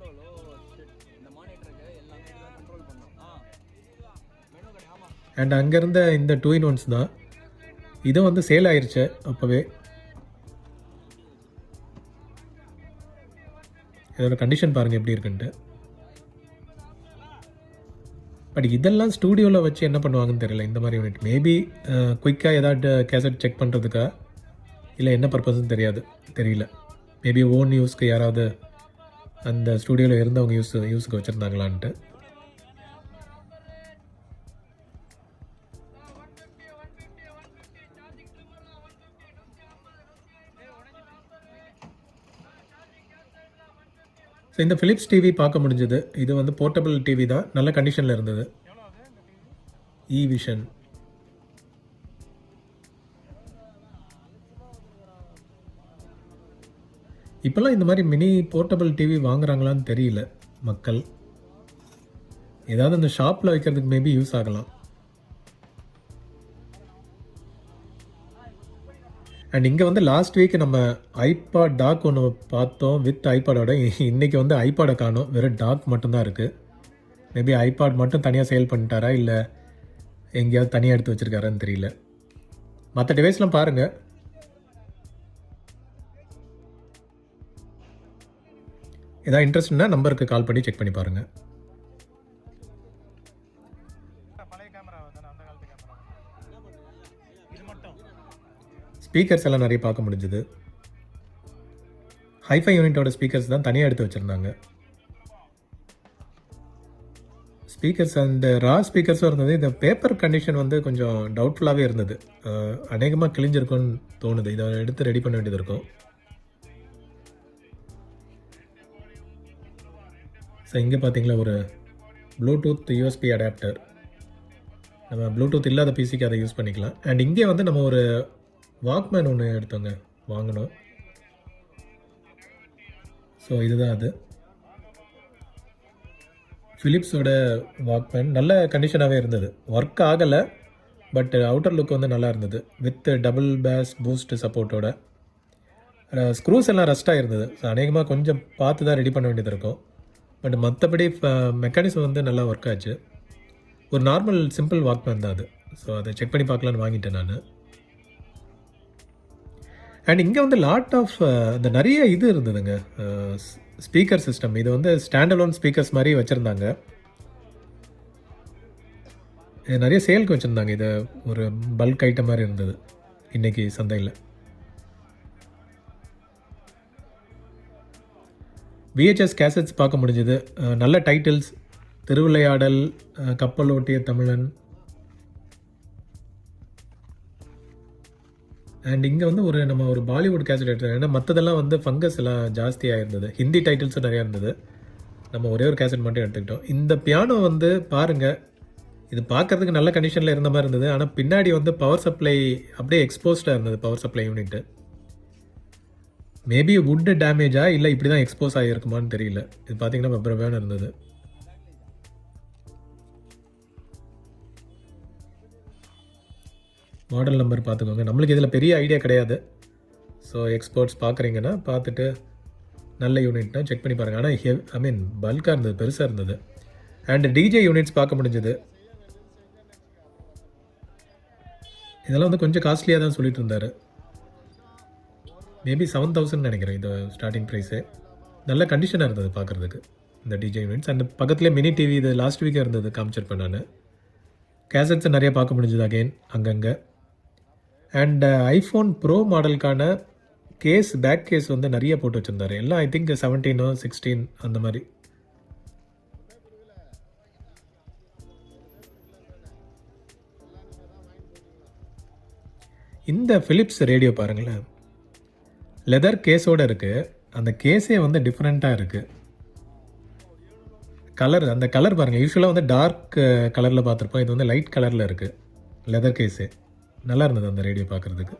அண்ட் அங்கேருந்த இந்த 2-in-1s தான். இதுவும் வந்து சேல் ஆயிடுச்சு அப்போவே. இதோட கண்டிஷன் பாருங்கள் எப்படி இருக்குன்ட்டு. பட் இதெல்லாம் ஸ்டூடியோவில் வச்சு என்ன பண்ணுவாங்கன்னு தெரியல இந்த மாதிரி யூனிட். மேபி குயிக்காக ஏதாவது கேசட் செக் பண்ணுறதுக்கா இல்லை என்ன பர்பஸ்ன்னு தெரியல. மேபி ஓன் யூஸ்க்கு யாராவது அந்த ஸ்டூடியோவில் இருந்தவங்க யூஸுக்கு வச்சுருந்தாங்களான்ட்டு. ஸோ இந்த ஃபிலிப்ஸ் டிவி பார்க்க முடிஞ்சது. இது வந்து போர்ட்டபிள் டிவி தான், நல்ல கண்டிஷனில் இருந்தது. இ விஷன். இப்போல்லாம் இந்த மாதிரி மினி போர்ட்டபிள் டிவி வாங்குறாங்களான்னு தெரியல மக்கள். ஏதாவது அந்த ஷாப்பில் வைக்கிறதுக்கு மேபி யூஸ் ஆகலாம். அண்ட் இங்கே வந்து லாஸ்ட் வீக் நம்ம ஐபாட் டாக் ஒன்று பார்த்தோம் வித் ஐபாடோட. இன்றைக்கி வந்து ஐபாடை காணும், வெறும் டாக் மட்டும்தான் இருக்குது. மேபி ஐபாட் மட்டும் தனியாக சேல் பண்ணிட்டாரா இல்லை எங்கேயாவது தனியாக எடுத்து வச்சுருக்காரான்னு தெரியல. மற்ற டிவைஸ்லாம் பாருங்கள். ஏதாவது இன்ட்ரெஸ்ட்னா நம்பருக்கு கால் பண்ணி செக் பண்ணி பாருங்கள். ஸ்பீக்கர்ஸ் எல்லாம் நிறைய பார்க்க முடிஞ்சுது. ஹைஃபை யூனிட்டோட ஸ்பீக்கர்ஸ் தான் தனியாக எடுத்து வச்சுருந்தாங்க. ஸ்பீக்கர்ஸ் அண்ட் ரா ஸ்பீக்கர்ஸும் இருந்தது. இந்த பேப்பர் கண்டிஷன் வந்து கொஞ்சம் டவுட்ஃபுல்லாகவே இருந்தது. அநேகமாக கிழிஞ்சிருக்கும்னு தோணுது. இதை எடுத்து ரெடி பண்ண வேண்டியது இருக்கும். ஸோ இங்கே பார்த்தீங்களா ஒரு ப்ளூடூத் யூஎஸ்பி அடாப்டர். நம்ம ப்ளூடூத் இல்லாத பிசிக்கு அதை யூஸ் பண்ணிக்கலாம். அண்ட் இங்கே வந்து நம்ம ஒரு வாக்மேன் ஒன்று எடுத்தோங்க, வாங்கணும். ஸோ இதுதான் அது, ஃபிலிப்ஸோட வாக்மேன். நல்ல கண்டிஷனாகவே இருந்தது, ஒர்க் ஆகலை, பட் அவுட்டர் லுக் வந்து நல்லா இருந்தது. வித் டபுள் பேஸ் பூஸ்ட் சப்போர்ட்டோட. ஸ்க்ரூஸ் எல்லாம் ரஸ்ட்டாக இருந்தது. ஸோ அநேகமாக கொஞ்சம் பார்த்து தான் ரெடி பண்ண வேண்டியது இருக்கும். பட் மற்றபடி மெக்கானிசம் வந்து நல்லா ஒர்க் ஆச்சு. ஒரு நார்மல் சிம்பிள் வாக்மேன் தான் அது. ஸோ அதை செக் பண்ணி பார்க்கலான்னு வாங்கிட்டேன் நான். அண்ட் இங்கே வந்து லாட் ஆஃப் இந்த நிறைய இது இருந்ததுங்க, ஸ்பீக்கர் சிஸ்டம். இது வந்து ஸ்டாண்டலோன் ஸ்பீக்கர்ஸ் மாதிரி வச்சுருந்தாங்க. நிறைய சேலுக்கு வச்சுருந்தாங்க. இது ஒரு பல்க் ஐட்டம் மாதிரி இருந்தது இன்றைக்கி சந்தையில். விஹெச்எஸ் கேசட்ஸ் பார்க்க முடிஞ்சது. நல்ல டைட்டில்ஸ், திருவிளையாடல், கப்பல் ஓட்டிய தமிழன். அண்ட் இங்கே வந்து நம்ம ஒரு பாலிவுட் கேசட் எடுத்தோம். ஏன்னா மற்றதெல்லாம் வந்து ஃபங்கஸ் எல்லாம் ஜாஸ்தியாக இருந்தது. ஹிந்தி டைட்டில்ஸும் நிறையா இருந்தது. நம்ம ஒரே ஒரு கேசட் மட்டும் எடுத்துக்கிட்டோம். இந்த பியானோ வந்து பாருங்கள், இது பார்க்குறதுக்கு நல்ல கண்டிஷனில் இருந்த மாதிரி இருந்தது. ஆனால் பின்னாடி வந்து பவர் சப்ளை அப்படியே எக்ஸ்போஸ்டாக இருந்தது. Power supply unit maybe would டேமேஜா இல்லை இப்படி தான் எக்ஸ்போஸ் ஆகியிருக்குமான்னு தெரியல. இது பார்த்தீங்கன்னா பப்ரவேன்னு இருந்தது. மாடல் நம்பர் பார்த்துக்கோங்க. நம்மளுக்கு இதில் பெரிய ஐடியா கிடையாது. ஸோ எக்ஸ்போர்ட்ஸ் பார்க்குறீங்கன்னா பார்த்துட்டு நல்ல யூனிட்னா செக் பண்ணி பாருங்கள். ஆனால் பல்காக இருந்தது, பெருசாக இருந்தது. அண்ட் டிஜே யூனிட்ஸ் பார்க்க முடிஞ்சது. இதெல்லாம் வந்து கொஞ்சம் காஸ்ட்லியாக தான் சொல்லிட்டு இருந்தார். மேபி 7,000 நினைக்கிறேன் இது ஸ்டார்டிங் ப்ரைஸு. நல்ல கண்டிஷனாக இருந்தது பார்க்குறதுக்கு இந்த டிஜே யூனிட்ஸ். அண்ட் பக்கத்துலேயே மினி டிவி, இது லாஸ்ட் வீக்காக இருந்தது, காமிச்சிருப்பேன் நான். கேசட்ஸை நிறைய பார்க்க முடிஞ்சது அகெயின் அங்கங்கே. அண்ட் ஐஃபோன் ப்ரோ மாடலுக்கான கேஸ், பேக் கேஸ் வந்து நிறைய போட்டு வச்சுருந்தாரு. எல்லாம் ஐ திங்க் 17 or 16 அந்த மாதிரி. இந்த ஃபிலிப்ஸ் ரேடியோ பாருங்களேன், லெதர் கேஸோடு இருக்குது. அந்த கேஸே வந்து டிஃப்ரெண்ட்டாக இருக்குது. கலர், அந்த கலர் பாருங்கள். யூஸ்வலாக வந்து டார்க் கலரில் பார்த்துருப்போம். இது வந்து லைட் கலரில் இருக்குது லெதர் கேஸு. நல்லா இருந்தது அந்த ரேடியோ பார்க்குறதுக்கு.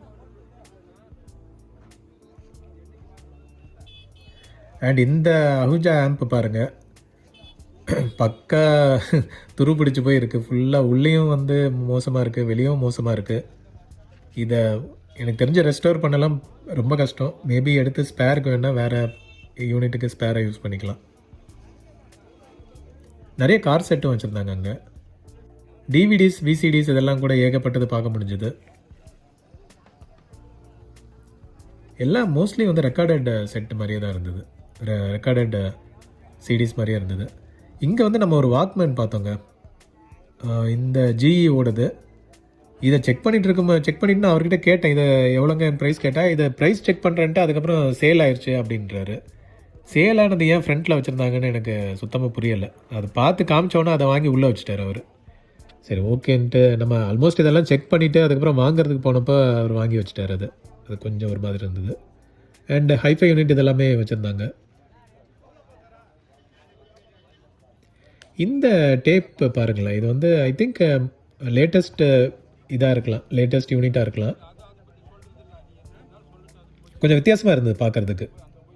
அண்ட் இந்த அஹூஜா ஆம்ப் பாருங்கள், பக்கா துரு பிடிச்சி போய் இருக்குது. ஃபுல்லாக உள்ளேயும் வந்து மோசமாக இருக்குது, வெளியும் மோசமாக இருக்குது. இதை எனக்கு தெரிஞ்ச ரெஸ்டோர் பண்ணலாம் ரொம்ப கஷ்டம். மேபி எடுத்து ஸ்பேருக்கு வேணால் வேறு யூனிட்டுக்கு ஸ்பேரை யூஸ் பண்ணிக்கலாம். நிறைய கார் செட்டும் வச்சுருந்தாங்க அங்கே. டிவிடிஸ், விசிடிஸ் இதெல்லாம் கூட ஏகப்பட்டது பார்க்க முடிஞ்சுது. எல்லாம் மோஸ்ட்லி வந்து ரெக்கார்டட் செட் மாதிரியே தான் இருந்தது, ரெக்கார்டட் சிடிஸ் மாதிரியே இருந்தது. இங்கே வந்து நம்ம ஒரு வாக்மேன் பார்த்தோங்க, இந்த ஜிஇ இதை செக் பண்ணிட்டு நான் அவர்கிட்ட கேட்டேன், இதை எவ்வளோங்க ப்ரைஸ் கேட்டால், இதை ப்ரைஸ் செக் பண்ணுறேன்ட்டு அதுக்கப்புறம் சேல் ஆயிடுச்சு அப்படின்றாரு. சேலானது ஏன் ஃப்ரண்ட்டில் வச்சுருந்தாங்கன்னு எனக்கு சுத்தமாக புரியலை. அதை பார்த்து காமிச்சோன்னா அதை வாங்கி உள்ளே வச்சுட்டார் அவர். சரி ஓகேன்ட்டு நம்ம ஆல்மோஸ்ட் இதெல்லாம் செக் பண்ணிவிட்டு அதுக்கப்புறம் வாங்குறதுக்கு போனப்போ அவர் வாங்கி வச்சுட்டார். அது கொஞ்சம் ஒரு மாதிரி இருந்தது. அண்ட் ஹைஃபை யூனிட் இதெல்லாமே வச்சுருந்தாங்க. இந்த டேப் பாருங்களேன், இது வந்து ஐ திங்க் லேட்டஸ்ட் இதாக இருக்கலாம், லேட்டஸ்ட் யூனிட்டாக இருக்கலாம். கொஞ்சம் வித்தியாசமாக இருந்தது பார்க்குறதுக்கு.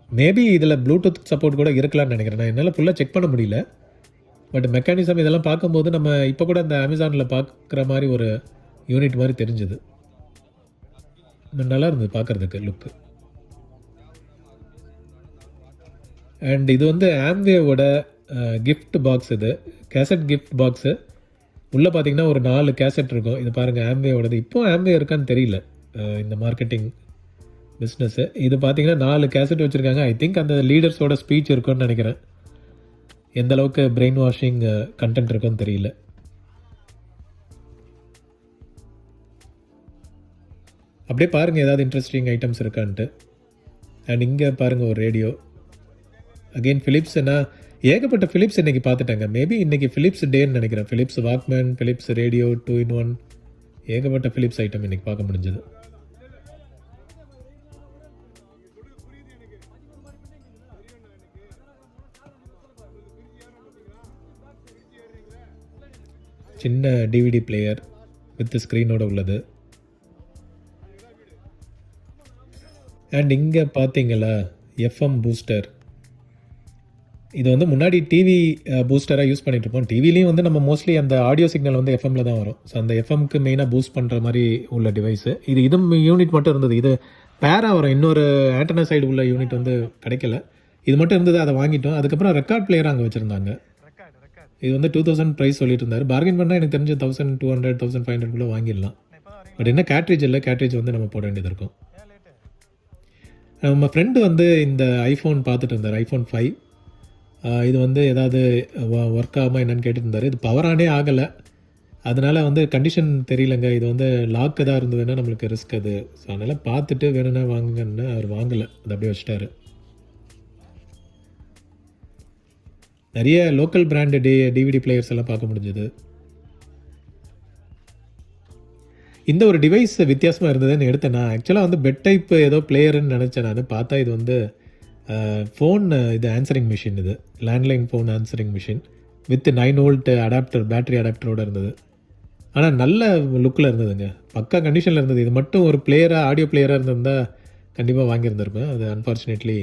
மேபி இதில் ப்ளூடூத் சப்போர்ட் கூட இருக்கலாம்னு நினைக்கிறேன். நான் என்னால் ஃபுல்லாக செக் பண்ண முடியல. பட் மெக்கானிசம் இதெல்லாம் பார்க்கும்போது நம்ம இப்போ கூட அந்த அமேசானில் பார்க்குற மாதிரி ஒரு யூனிட் மாதிரி தெரிஞ்சுது. நல்லா இருந்தது பார்க்குறதுக்கு லுக்கு. அண்ட் இது வந்து ஆம்வேவோட கிஃப்ட் பாக்ஸ். இது கேசட் கிஃப்ட் பாக்ஸு. உள்ளே பார்த்தீங்கன்னா ஒரு 4 கேசட் இருக்கும். இது பாருங்கள் ஆம்வேவோடது. இப்போ ஆம்வே இருக்கான்னு தெரியல இந்த மார்க்கெட்டிங் பிஸ்னஸ்ஸு. இது பார்த்தீங்கன்னா 4 கேசட் வச்சுருக்காங்க. ஐ திங்க் அந்த லீடர்ஸோட ஸ்பீச் இருக்குன்னு நினைக்கிறேன். எந்த அளவுக்கு பிரெயின் வாஷிங் கண்டென்ட் இருக்குன்னு தெரியல. அப்படியே பாருங்கள் ஏதாவது இன்ட்ரெஸ்டிங் ஐட்டம்ஸ் இருக்கான்ட்டு. அண்ட் இங்கே பாருங்கள் ஒரு ரேடியோ. Again Philips. நான் ஏகப்பட்ட ஃபிலிப்ஸ் இன்றைக்கி பார்த்துட்டேங்க. மேபி இன்றைக்கி ஃபிலிப்ஸ் டேன்னு நினைக்கிறேன். Philips Walkman, Philips radio 2-in-1, ஏகப்பட்ட ஃபிலிப்ஸ் ஐட்டம் இன்றைக்கி பார்க்க முடிஞ்சது. சின்ன டிவிடி பிளேயர் வித் ஸ்க்ரீனோட உள்ளது. அண்ட் இங்கே பார்த்தீங்களா எஃப்எம் பூஸ்டர். இது வந்து முன்னாடி டிவி பூஸ்டராக யூஸ் பண்ணிட்டு இருப்போம். டிவிலையும் வந்து நம்ம மோஸ்ட்லி அந்த ஆடியோ சிக்னல் வந்து எஃப்எம்மில் தான் வரும். ஸோ அந்த எஃப்எம்க்கு மெயினாக பூஸ்ட் பண்ணுற மாதிரி உள்ள டிவைஸு இது யூனிட் மட்டும் இருந்தது. இது பேராக வரும். இன்னொரு ஆண்டனா சைடு உள்ள யூனிட் வந்து கிடைக்கல. இது மட்டும் இருந்தது, அதை வாங்கிட்டோம். அதுக்கப்புறம் ரெக்கார்ட் பிளேயர் அங்கே வச்சுருந்தாங்க. இது வந்து 2000 ப்ரைஸ் சொல்லிட்டு இருந்தார். பார்கெயின் பண்ணால் எனக்கு தெரிஞ்சு 1200 1500 வாங்கிடலாம். பட் என்ன கேட்ரேஜ் இல்லை, கேட்ரேஜ் வந்து நம்ம போட வேண்டியது இருக்கும். நம்ம ஃப்ரெண்டு வந்து இந்த ஐஃபோன் பார்த்துட்டு இருந்தார், ஐஃபோன் 5. இது வந்து ஏதாவது ஒர்க் ஆகாமல் என்னென்னு கேட்டுட்டு இருந்தார். இது பவரானே ஆகலை. அதனால் வந்து கண்டிஷன் தெரியலங்க. இது வந்து லாக்கு தான் இருந்ததுன்னா நம்மளுக்கு ரிஸ்க் அது. ஸோ அதனால் பார்த்துட்டு வேணும்னா வாங்குங்கன்னு அவர் வாங்கலை, அது அப்படியே வச்சுட்டாரு. நிறைய லோக்கல் பிராண்டு டிவிடி பிளேயர்ஸ் எல்லாம் பார்க்க முடிஞ்சது. இந்த ஒரு டிவைஸ் வித்தியாசமாக இருந்ததுன்னு எடுத்தேன். நான் ஆக்சுவலாக வந்து பெட் டைப் ஏதோ பிளேயர்னு நினச்சேன். நான் பார்த்தா இது வந்து ஃபோன், இது ஆன்சரிங் மிஷின். இது landline phone answering machine with 9 volt adapter, battery அடாப்டரோடு இருந்தது. ஆனால் நல்ல லுக்கில் இருந்ததுங்க, பக்கா கண்டிஷனில் இருந்தது. இது மட்டும் ஒரு பிளேயராக, ஆடியோ பிளேயராக இருந்திருந்தால் கண்டிப்பாக வாங்கியிருந்திருப்பேன். அது அன்ஃபார்ச்சுனேட்லி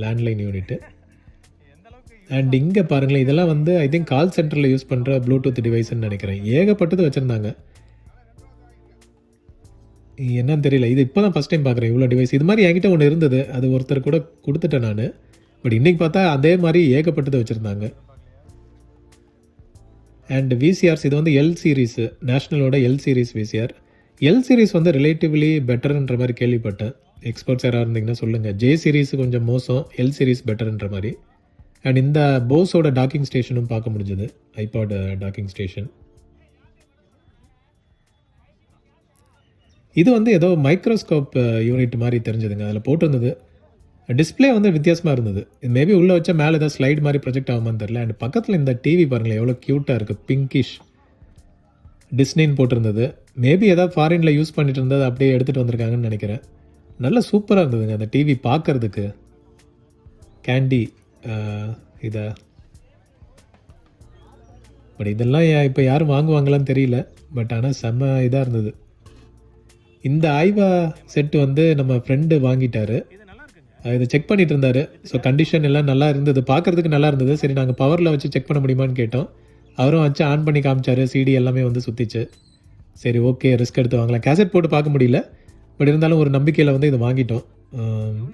லேண்ட்லைன் யூனிட்டு. அண்ட் இங்கே பாருங்களேன், இதெல்லாம் வந்து ஐ திங்க் கால் சென்டரில் யூஸ் பண்ணுற ப்ளூடூத் டிவைஸ்ன்னு நினைக்கிறேன். ஏகப்பட்டது வச்சுருந்தாங்க. என்னன்னு தெரியல. இது இப்போ தான் ஃபஸ்ட் டைம் பார்க்குறேன் இவ்வளோ டிவைஸ். இது மாதிரி என்கிட்ட ஒன்று இருந்தது, அது ஒருத்தர் கூட கொடுத்துட்டேன் நான். பட் இன்றைக்கி பார்த்தா அதே மாதிரி ஏகப்பட்டது வச்சுருந்தாங்க. And VCRs. இது வந்து எல் சீரீஸு, நேஷ்னலோட L series VCR. L series வந்து ரிலேட்டிவ்லி பெட்டர்ன்ற மாதிரி கேள்விப்பட்டேன். எக்ஸ்பர்ட்ஸ் யாராக இருந்தீங்கன்னா சொல்லுங்கள். ஜே சீரீஸ் கொஞ்சம் மோசம், எல் சீரீஸ் பெட்டர்ன்ற மாதிரி. அண்ட் இந்த போஸோட டாக்கிங் ஸ்டேஷனும் பார்க்க முடிஞ்சது, ஐபாட் டாக்கிங் ஸ்டேஷன். இது வந்து ஏதோ மைக்ரோஸ்கோப் யூனிட் மாதிரி தெரிஞ்சதுங்க. அதில் போட்டிருந்தது. டிஸ்பிளே வந்து வித்தியாசமாக இருந்தது. இது மேபி உள்ளே வச்சா மேலே ஏதாவது ஸ்லைட் மாதிரி ப்ரொஜெக்ட் ஆகுமான்னு தெரில. அண்ட் பக்கத்தில் இந்த டிவி பாருங்களேன் எவ்வளோ க்யூட்டாக இருக்குது, பிங்கிஷ் டிஸ்னின்னு போட்டிருந்தது. மேபி ஏதாவது ஃபாரினில் யூஸ் பண்ணிட்டு இருந்தது அப்படியே எடுத்துகிட்டு வந்திருக்காங்கன்னு நினைக்கிறேன். நல்லா சூப்பராக இருந்ததுங்க அந்த டிவி பார்க்குறதுக்கு. கேண்டி இதை. பட் இதெல்லாம் இப்போ யாரும் வாங்குவாங்களான்னு தெரியல. பட் ஆனால் செம்ம இதாக இருந்தது. இந்த ஐவா செட்டு வந்து நம்ம ஃப்ரெண்டு வாங்கிட்டாரு. இதை செக் பண்ணிட்டு இருந்தார். ஸோ கண்டிஷன் எல்லாம் நல்லா இருந்தது, பார்க்குறதுக்கு நல்லா இருந்தது. சரி நாங்கள் பவரில் வச்சு செக் பண்ண முடியுமான்னு கேட்டோம். அவரும் வச்சு ஆன் பண்ணி காமிச்சார். சிடி எல்லாமே வந்து சுற்றிச்சு. சரி ஓகே, ரிஸ்க் எடுத்து வாங்கலாம். கேசட் போட்டு பார்க்க முடியல, பட் இருந்தாலும் ஒரு நம்பிக்கையில் வந்து இதை வாங்கிட்டோம்.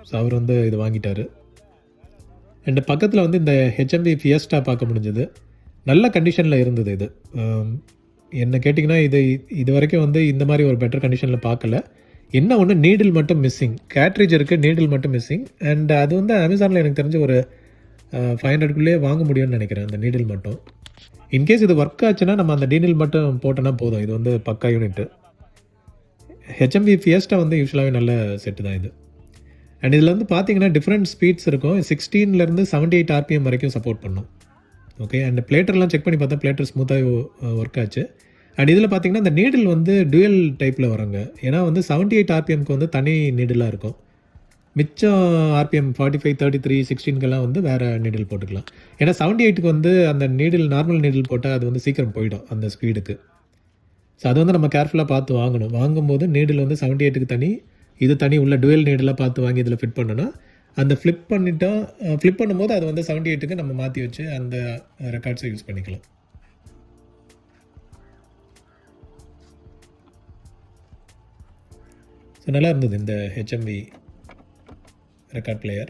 ஸோ அவர் வந்து இது வாங்கிட்டார். அண்ட் பக்கத்தில் வந்து இந்த ஹெச்எம்பி ஃபியஸ்டா பார்க்க முடிஞ்சது. நல்ல கண்டிஷனில் இருந்தது. இது என்ன கேட்டிங்கன்னா இது வரைக்கும் வந்து இந்த மாதிரி ஒரு பெட்டர் கண்டிஷனில் பார்க்கல. என்ன ஒன்று, நீடில் மட்டும் மிஸ்ஸிங். கேட்ரேஜ் இருக்குது, நீடில் மட்டும் மிஸ்ஸிங். அண்ட் அது வந்து அமேசானில் எனக்கு தெரிஞ்ச ஒரு 500க்குள்ளேயே வாங்க முடியும்னு நினைக்கிறேன் அந்த நீடில் மட்டும். இன்கேஸ் இது ஒர்க் ஆச்சுன்னா நம்ம அந்த நீடில் மட்டும் போட்டோன்னா போதும். இது வந்து பக்கா யூனிட்டு. ஹெச்எம்பி ஃபியஸ்டா வந்து யூஸ்வலாகவே நல்ல செட்டு தான் இது. அண்ட் இதில் வந்து பார்த்தீங்கன்னா டிஃப்ரெண்ட் ஸ்பீட்ஸ் இருக்கும். 16லேருந்து 78 RPM வரைக்கும் சப்போர்ட் பண்ணும். ஓகே. அண்ட் பிளேட்டர்லாம் செக் பண்ணி பார்த்தா பிளேட்டர் ஸ்மூத்தாக ஒர்க் ஆச்சு. அண்ட் இதில் பார்த்தீங்கன்னா இந்த நீடில் வந்து டுவல் டைப்பில் வராங்க. ஏன்னா வந்து 78 RPMக்கு வந்து தனி நீடிலாக இருக்கும். மிச்சம் ஆர்பிஎம் 45, 33, 16க்கெல்லாம் வந்து வேறு நீடில் போட்டுக்கலாம். ஏன்னா 78க்கு வந்து அந்த நீடில் நார்மல் நீடில் போட்டால் அது வந்து சீக்கிரம் போயிடும் அந்த ஸ்பீடுக்கு. ஸோ அது வந்து நம்ம கேர்ஃபுல்லாக பார்த்து வாங்கணும். வாங்கும்போது நீடில் வந்து 78க்கு தனி, இது தனி உள்ள டுவெல் நீடிலாக பார்த்து வாங்கி இதில் ஃபிட் பண்ணணும். அந்த ஃப்ளிப் பண்ணும்போது அது வந்து 78க்கு நம்ம மாற்றி வச்சு அந்த ரெக்கார்ட்ஸை யூஸ் பண்ணிக்கலாம். ஸோ நல்லா இருந்தது இந்த ஹெச்எம்வி ரெக்கார்ட் பிளேயர்.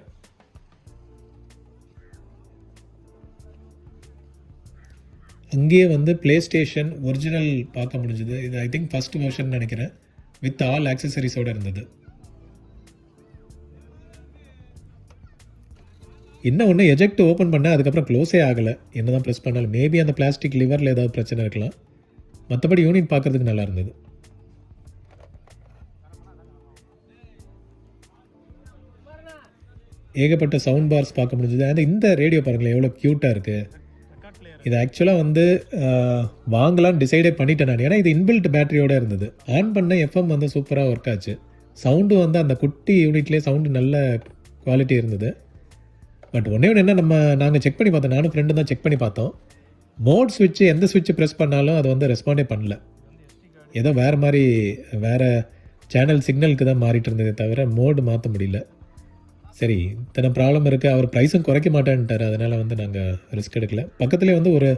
அங்கேயே வந்து ப்ளே ஸ்டேஷன் ஒரிஜினல் பார்க்க முடிஞ்சுது. இது ஐ திங்க் ஃபஸ்ட் வெர்ஷன் நினைக்கிறேன், வித் ஆல் ஆக்சசரிஸோடு இருந்தது. இன்னும் ஒன்று எஜெக்ட் ஓப்பன் பண்ண அதுக்கப்புறம் க்ளோஸே ஆகலை, என்ன தான் ப்ரெஸ் பண்ணாலும். மேபி அந்த பிளாஸ்டிக் லிவரில் ஏதாவது பிரச்சனை இருக்கலாம். மற்றபடி யூனிட் பார்க்குறதுக்கு நல்லா இருந்தது. ஏகப்பட்ட சவுண்ட் பார்ஸ் பார்க்க முடிஞ்சது. அண்ட் இந்த ரேடியோ பாருங்களேன் எவ்வளோ க்யூட்டாக இருக்குது. இது ஆக்சுவலாக வந்து வாங்கலான்னு டிசைடே பண்ணிட்டேன் நான். ஏன்னா இது இன்பில்ட் பேட்டரியோடு இருந்தது. ஆன் பண்ண எஃப்எம் வந்து சூப்பராக ஒர்க் ஆச்சு. சவுண்டு வந்து அந்த குட்டி யூனிட்லேயே சவுண்டு நல்ல குவாலிட்டி இருந்தது. பட் ஒன்றே ஒன்று என்ன, நாங்கள் செக் பண்ணி பார்த்தோம், நானும் ஃப்ரெண்டு தான் செக் பண்ணி பார்த்தோம். மோட் ஸ்விட்ச்சு எந்த ஸ்விட்ச்சு ப்ரெஸ் பண்ணாலும் அது வந்து ரெஸ்பாண்டே பண்ணல. ஏதோ வேறு மாதிரி வேறு சேனல் சிக்னலுக்கு தான் மாறிட்டு இருந்ததே தவிர மோடு மாற்ற முடியல. சரி, இத்தனை ப்ராப்ளம் இருக்குது, அவர் ப்ரைஸும் குறைக்க மாட்டேன்ட்டார். அதனால் வந்து நாங்கள் ரிஸ்க் எடுக்கல. பக்கத்துலேயே வந்து ஒரு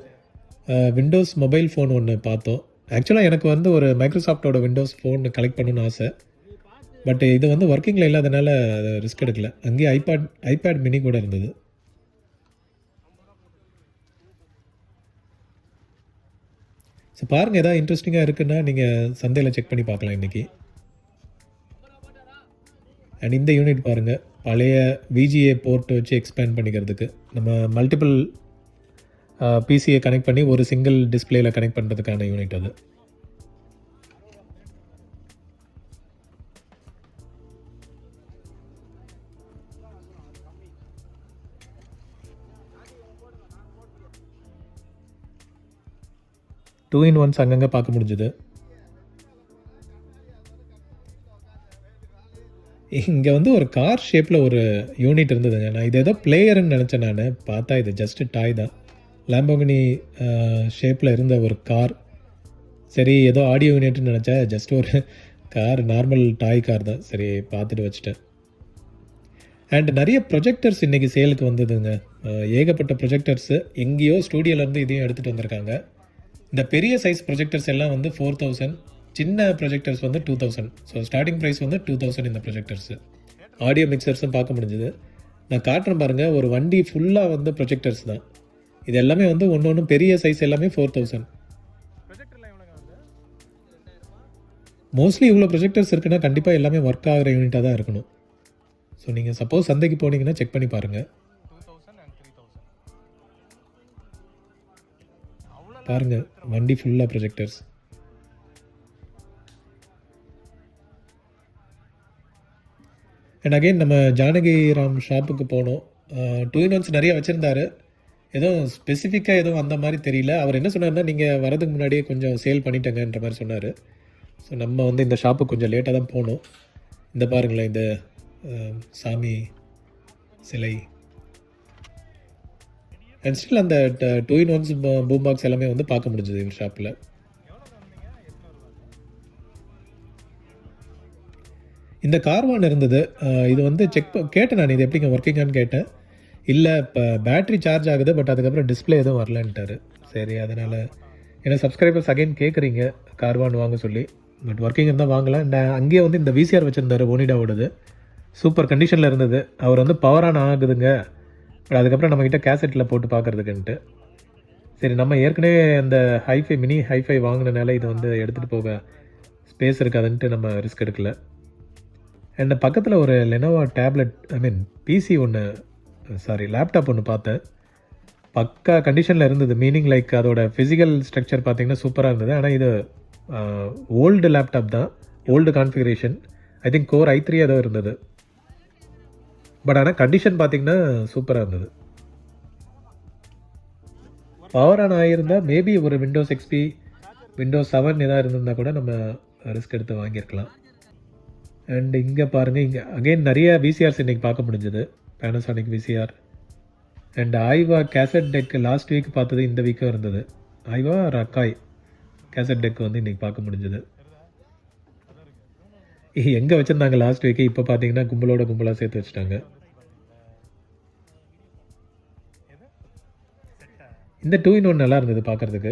விண்டோஸ் மொபைல் ஃபோன் ஒன்று பார்த்தோம். ஆக்சுவலாக எனக்கு வந்து ஒரு மைக்ரோசாஃப்டோட விண்டோஸ் ஃபோன் கலெக்ட் பண்ணணும்னு ஆசை. பட் இது வந்து ஒர்க்கிங்கில் இல்லாதனால அதை ரிஸ்க் எடுக்கல. அங்கேயே ஐபேட் மினி கூட இருந்தது. ஸோ பாருங்கள், எதாவது இன்ட்ரெஸ்டிங்காக இருக்குன்னா நீங்கள் சந்தையில் செக் பண்ணி பார்க்கலாம் இன்றைக்கி. அண்ட் இந்த யூனிட் பாருங்கள், பழைய விஜிஏ போர்ட் வச்சு எக்ஸ்பேண்ட் பண்ணிக்கிறதுக்கு நம்ம மல்டிபிள் பிசியை கனெக்ட் பண்ணி ஒரு சிங்கிள் டிஸ்பிளேயில் கனெக்ட் பண்ணுறதுக்கான யூனிட் அது. டூ இன் ஒன்ஸ் அங்கங்கே பார்க்க முடிஞ்சுது. இங்கே வந்து ஒரு கார் ஷேப்பில் ஒரு யூனிட் இருந்ததுங்க. நான் இது ஏதோ பிளேயர்னு நினச்சேன். நான் பார்த்தா இது ஜஸ்ட்டு டாய் தான். லேம்போகினி ஷேப்பில் இருந்த ஒரு கார். சரி, ஏதோ ஆடியோ யூனிட்னு நினச்சேன், ஜஸ்ட் ஒரு கார், நார்மல் டாய் கார் தான். சரி, பார்த்துட்டு வச்சுட்டேன். அண்ட் நிறைய ப்ரொஜெக்டர்ஸ் இன்றைக்கி சேலுக்கு வந்ததுங்க. ஏகப்பட்ட ப்ரொஜெக்டர்ஸு எங்கேயோ ஸ்டூடியோலேருந்து இதையும் எடுத்துகிட்டு வந்திருக்காங்க. இந்த பெரிய சைஸ் ப்ரொஜெக்டர்ஸ் எல்லாம் வந்து 4000, சின்ன ப்ரொஜெக்டர்ஸ் வந்து 2000. ஸோ ஸ்டார்டிங் ப்ரைஸ் வந்து 2000 இந்த ப்ரொஜெக்டர்ஸு. ஆடியோ மிக்சர்ஸும் பார்க்க முடிஞ்சுது. நான் காட்டுறேன் பாருங்கள், ஒரு வண்டி ஃபுல்லாக வந்து ப்ரொஜெக்டர்ஸ் தான். இது எல்லாமே வந்து ஒன்று பெரிய சைஸ் எல்லாமே 4000. மோஸ்ட்லி இவ்வளோ ப்ரொஜெக்டர்ஸ் இருக்குன்னா கண்டிப்பாக எல்லாமே ஒர்க் ஆகிற யூனிட்டாக தான் இருக்கணும். ஸோ நீங்கள் சப்போஸ் சந்தைக்கு போனீங்கன்னா செக் பண்ணி பாருங்கள். பாருங்கள், வண்டி ஃபுல்லாக ப்ரொஜெக்டர்ஸ். அண்ட் அகெயின் நம்ம ஜானகிராம் ஷாப்புக்கு போனோம். 2 in 1s நிறைய வச்சுருந்தாரு. எதுவும் ஸ்பெசிஃபிக்காக எதுவும் அந்த மாதிரி தெரியல. அவர் என்ன சொன்னார்னா, நீங்கள் வரதுக்கு முன்னாடியே கொஞ்சம் சேல் பண்ணிட்டேங்கன்ற மாதிரி சொன்னார். ஸோ நம்ம வந்து இந்த ஷாப்புக்கு கொஞ்சம் லேட்டாக தான் போனோம். இந்த பாருங்களேன், இந்த சாமி சிலை அண்ட் ஸ்டில் அந்த 2 in 1s பூம் பாக்ஸ் எல்லாமே வந்து பார்க்க முடிஞ்சது இந்த ஷாப்பில். இந்த கார்வான் இருந்தது. இது வந்து கேட்டேன் நான், இது எப்படிங்க ஒர்க்கிங்கான்னு கேட்டேன். இல்லை, இப்போ பேட்ரி சார்ஜ் ஆகுது, பட் அதுக்கப்புறம் டிஸ்பிளே எதுவும் வரலன்ட்டார். சரி, அதனால் ஏன்னா சப்ஸ்கிரைபர்ஸ் அகைன் கேட்குறீங்க கார்வான் வாங்க சொல்லி. பட் ஒர்க்கிங் இருந்தால் வாங்கலாம். அங்கேயே வந்து இந்த விசிஆர் வச்சுருந்தார், ஒனிடாவோடது. சூப்பர் கண்டிஷனில் இருந்தது. அவர் வந்து பவர் ஆன் ஆகுதுங்க, பட் அதுக்கப்புறம் நம்மக்கிட்ட கேசட்டில் போட்டு பார்க்குறதுக்குன்ட்டு. சரி, நம்ம ஏற்கனவே அந்த மினி ஹைஃபை வாங்கினனால இது வந்து எடுத்துகிட்டு போக ஸ்பேஸ் இருக்காதுன்ட்டு நம்ம ரிஸ்க் எடுக்கல. அண்ட் பக்கத்தில் ஒரு லெனோவா டேப்லெட், பிசி ஒன்று, லேப்டாப் ஒன்று பார்த்தேன். பக்கா கண்டிஷனில் இருந்தது. மீனிங் லைக் அதோட ஃபிசிக்கல் ஸ்ட்ரக்சர் பார்த்திங்கன்னா சூப்பராக இருந்தது. ஆனால் இது ஓல்டு லேப்டாப் தான், old configuration. I think core i3 ஏதோ இருந்தது. பட் ஆனால் கண்டிஷன் பார்த்திங்கன்னா சூப்பராக இருந்தது. பவர் ஆன் ஆகியிருந்தால் மேபி ஒரு விண்டோஸ் XP, விண்டோஸ் 7 எதாவது இருந்திருந்தால் கூட நம்ம ரிஸ்க் எடுத்து வாங்கியிருக்கலாம். அண்ட் இங்கே பாருங்கள், இங்கே அகைன் நிறைய விசிஆர்ஸ் இன்றைக்கி பார்க்க முடிஞ்சது. Panasonic VCR and Aiwa cassette deck last week பார்த்தது இந்த வீக்கும் இருந்தது. ஐவா ரக்காய் கேசட் டெக் வந்து இன்றைக்கி பார்க்க முடிஞ்சது. எங்கே வச்சுருந்தாங்க லாஸ்ட் வீக்கு, இப்போ பார்த்தீங்கன்னா கும்பலோட கும்பலாக சேர்த்து வச்சுட்டாங்க. இந்த 2-in-1 நல்லா இருந்தது பார்க்குறதுக்கு.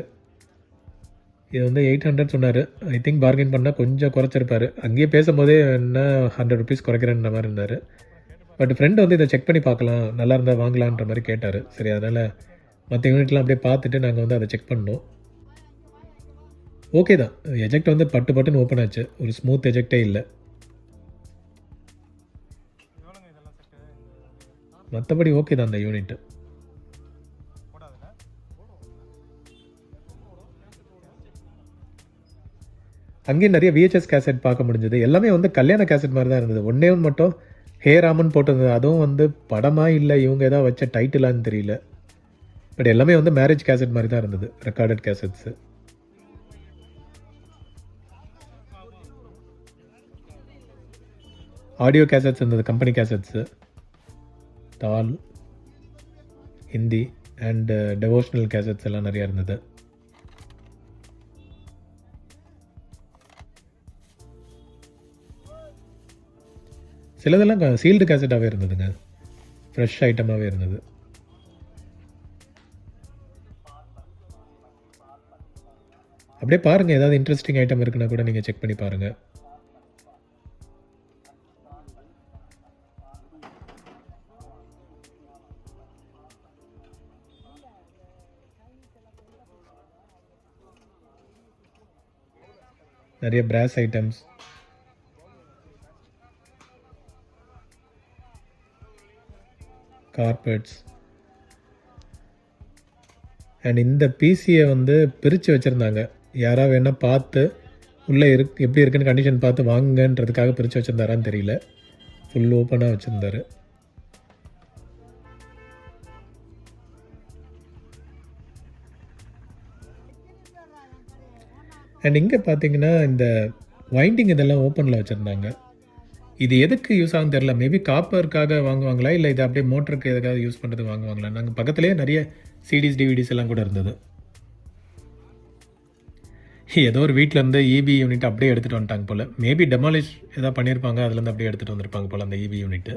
இது வந்து 800 சொன்னார். ஐ திங்க் பார்கெயின் பண்ணால் கொஞ்சம் குறைச்சிருப்பார். அங்கேயே பேசும்போதே என்ன 100 ருபீஸ் குறைக்கிறேன்ற மாதிரி இருந்தார். பட் ஃப்ரெண்டு வந்து இதை செக் பண்ணி பார்க்கலாம், நல்லா இருந்தால் வாங்கலான்ற மாதிரி கேட்டார். சரி, அதனால் மற்ற யூனிட்லாம் அப்படியே பார்த்துட்டு நாங்கள் வந்து அதை செக் பண்ணோம். ஓகே தான், எஜெக்ட் வந்து பட்டுன்னு ஓப்பன் ஆச்சு, ஒரு ஸ்மூத் எஜெக்டே இல்லை. மற்றபடி ஓகே தான் அந்த யூனிட். அங்கேயும் நிறைய விஹெச்எஸ் கேசட் பார்க்க முடிஞ்சது. எல்லாமே வந்து கல்யாண கேசட் மாதிரி தான் இருந்தது. ஒன்றே ஒன்று மட்டும் ஹே ராமன் போட்டிருந்தது. அதுவும் வந்து படமாக இல்லை, இவங்க ஏதாவது வச்ச டைட்டிலான்னு தெரியல. பட் எல்லாமே வந்து மேரேஜ் கேசட் மாதிரி தான் இருந்தது, ரெக்கார்டட் கேசட்ஸு. ஆடியோ கேசட்ஸ் இருந்தது, கம்பெனி கேசட்ஸு, தால், ஹிந்தி அண்ட் டெவோஷனல் கேசட்ஸ் எல்லாம் நிறையா இருந்தது. சிலதெல்லாம் சீல்டு கேசட்டாகவே இருந்ததுங்க, ஃப்ரெஷ் ஐட்டமாகவே இருந்தது. அப்படியே பாருங்கள், ஏதாவது இன்ட்ரெஸ்டிங் ஐட்டம் இருக்குன்னா கூட நீங்கள் செக் பண்ணி பாருங்கள். நிறைய பிராஸ் ஐட்டம்ஸ், கார்பெட்ஸ் அண்ட் இந்த பிசியை வந்து பிரித்து வச்சுருந்தாங்க. யாராவது வேணால் பார்த்து உள்ளே எப்படி இருக்குன்னு கண்டிஷன் பார்த்து வாங்குங்கன்றதுக்காக பிரித்து வச்சுருந்தாரான்னு தெரியல. ஃபுல் ஓப்பனாக வச்சுருந்தார். அண்ட் இங்கே பார்த்தீங்கன்னா இந்த வைண்டிங் இதெல்லாம் ஓப்பனில் வச்சுருந்தாங்க. இது எதுக்கு யூஸ் ஆகும் தெரில. மேபி காப்பருக்காக வாங்குவாங்களா, இல்லை இதை அப்படியே மோட்டருக்கு எதுக்காக யூஸ் பண்ணுறது வாங்குவாங்களா. நாங்கள் பக்கத்துலேயே நிறைய சிடிஸ் டிவிடிஸ் எல்லாம் கூட இருந்தது. ஏதோ ஒரு வீட்டிலேருந்து இபி யூனிட் அப்படியே எடுத்துகிட்டு வந்துட்டாங்க போல். மேபி டெமாலிஷ் எதாவது பண்ணியிருப்பாங்க, அதுலேருந்து அப்படியே எடுத்துகிட்டு வந்திருப்பாங்க போல் அந்த இபி யூனிட்டு.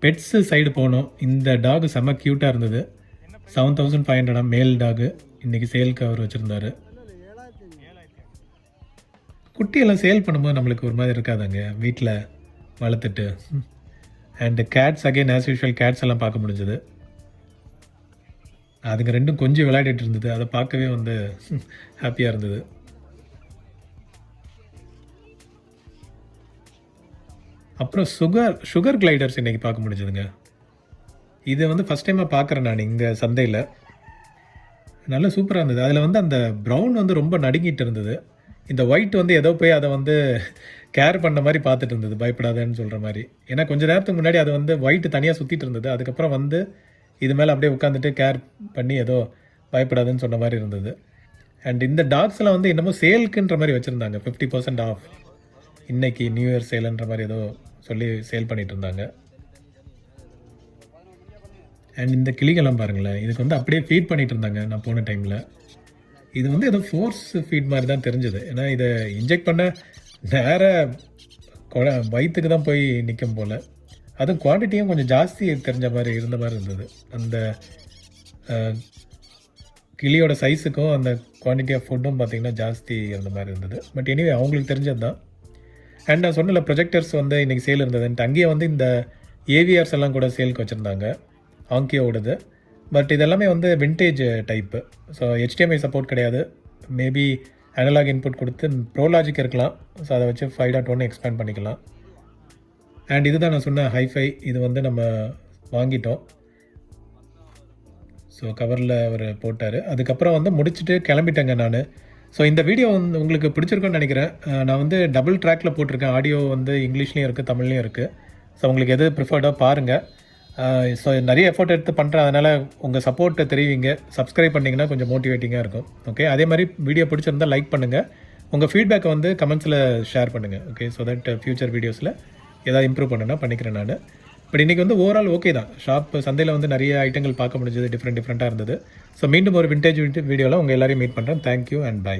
பெட்ஸு சைடு போனோம். இந்த டாக் செம்ம க்யூட்டாக இருந்தது. 7500 மேல் டாகு. இன்றைக்கி சேலுக்கு அவர் வச்சுருந்தார். குட்டியெல்லாம் சேல் பண்ணும்போது நம்மளுக்கு ஒரு மாதிரி இருக்காதாங்க, வீட்டில் வளர்த்துட்டு. And cats again as usual cats எல்லாம் பார்க்க முடிஞ்சது. அதுங்க ரெண்டும் கொஞ்சம் விளையாடிட்டு இருந்தது. அதை பார்க்கவே வந்து ஹாப்பியாக இருந்தது. அப்புறம் சுகர் கிளைடர்ஸ் இன்றைக்கி பார்க்க முடிஞ்சதுங்க. இதை வந்து ஃபஸ்ட் டைமாக பார்க்குறேன் நான் இங்கே சந்தையில். நல்லா சூப்பராக இருந்தது. அதில் வந்து அந்த ப்ரௌன் வந்து ரொம்ப நடுங்கிட்டு இருந்தது. இந்த ஒயிட் வந்து ஏதோ போய் அதை வந்து கேர் பண்ண மாதிரி பார்த்துட்டு இருந்தது, பயப்படாதேன்னு சொல்கிற மாதிரி. ஏன்னா கொஞ்சம் நேரத்துக்கு முன்னாடி அது வந்து ஒயிட் தனியாக சுற்றிட்டு இருந்தது. அதுக்கப்புறம் வந்து இது மேலே அப்படியே உட்காந்துட்டு கேர் பண்ணி ஏதோ பயப்படாதுன்னு சொன்ன மாதிரி இருந்தது. அண்ட் இந்த டாக்ஸ்லாம் வந்து என்னமோ சேலுக்குன்ற மாதிரி வச்சுருந்தாங்க, 50% ஆஃப் இன்றைக்கி நியூ இயர் சேலுன்ற மாதிரி ஏதோ சொல்லி சேல் பண்ணிகிட்டு இருந்தாங்க. அண்ட் இந்த கிளிகள்லாம் பாருங்களேன், இதுக்கு வந்து அப்படியே ஃபீட் பண்ணிகிட்டு இருந்தாங்க நான் போன டைமில். இது வந்து ஏதோ ஃபோர்ஸ் ஃபீட் மாதிரி தான் தெரிஞ்சது. ஏன்னா இதை இன்ஜெக்ட் பண்ண நேராக வயிற்றுக்கு தான் போய் நிற்கும் போல். அதுவும் குவான்டிட்டியும் கொஞ்சம் ஜாஸ்தி தெரிஞ்ச மாதிரி இருந்த மாதிரி இருந்தது. அந்த கிளியோட சைஸுக்கும் அந்த குவான்டிட்டி ஆஃப் ஃபுட்டும் பார்த்திங்கன்னா ஜாஸ்தி இருந்த மாதிரி இருந்தது. பட் எனிவே அவங்களுக்கு தெரிஞ்சது தான். அண்ட் நான் சொன்னல ப்ரொஜெக்டர்ஸ் வந்து இன்றைக்கி சேல் இருந்ததுன்ட்டு அங்கேயே வந்து இந்த ஏவிஆர்ஸ் எல்லாம் கூட சேலுக்கு வச்சுருந்தாங்க, ஆங்கியோடது. பட் இதெல்லாமே வந்து vintage type. So HDMI support கிடையாது. மேபி அனலாக் இன்புட் கொடுத்து ப்ரோலாஜிக் இருக்கலாம். ஸோ அதை வச்சு 5.1 எக்ஸ்பேண்ட் பண்ணிக்கலாம். அண்ட் இதுதான் நான் சொன்ன ஹைஃபை. இது வந்து நம்ம வாங்கிட்டோம். ஸோ கவரில் அவர் போட்டார். அதுக்கப்புறம் வந்து முடிச்சுட்டு கிளம்பிட்டேங்க நான். ஸோ இந்த வீடியோ வந்து உங்களுக்கு பிடிச்சிருக்குன்னு நினைக்கிறேன். நான் வந்து டபுள் ட்ராக்கில் போட்டிருக்கேன். ஆடியோ வந்து இங்கிலீஷ்லேயும் இருக்குது, தமிழ்லேயும் இருக்குது. ஸோ உங்களுக்கு எது ப்ரிஃபர்டாக பாருங்கள். ஸோ நிறைய எஃபோர்ட் எடுத்து பண்ணுறேன். அதனால் உங்கள் சப்போர்ட்டை தெரிவிங்க. சப்ஸ்கிரைப் பண்ணிங்கன்னா கொஞ்சம் மோட்டிவேட்டிங்காக இருக்கும். ஓகே, அதே மாதிரி வீடியோ பிடிச்சிருந்தால் லைக் பண்ணுங்கள். உங்கள் ஃபீட்பேக்கை வந்து கமெண்ட்ஸில் ஷேர் பண்ணுங்கள். ஓகே, ஸோ தட் ஃபியூச்சர் வீடியோஸில் ஏதாவது இம்ப்ரூவ் பண்ணுன்னா பண்ணிக்கிறேன் நான். பட் இன்றைக்கி வந்து ஓவரால் ஓகே தான். ஷாப் சந்தையில் வந்து நிறைய ஐட்டங்கள் பார்க்க முடிஞ்சது, டிஃப்ரெண்ட்டாக இருந்தது. ஸோ மீண்டும் ஒரு விண்டேஜ் வீடியோவில் உங்கள் எல்லாரையும் மீட் பண்ணுறேன். Thank you and by.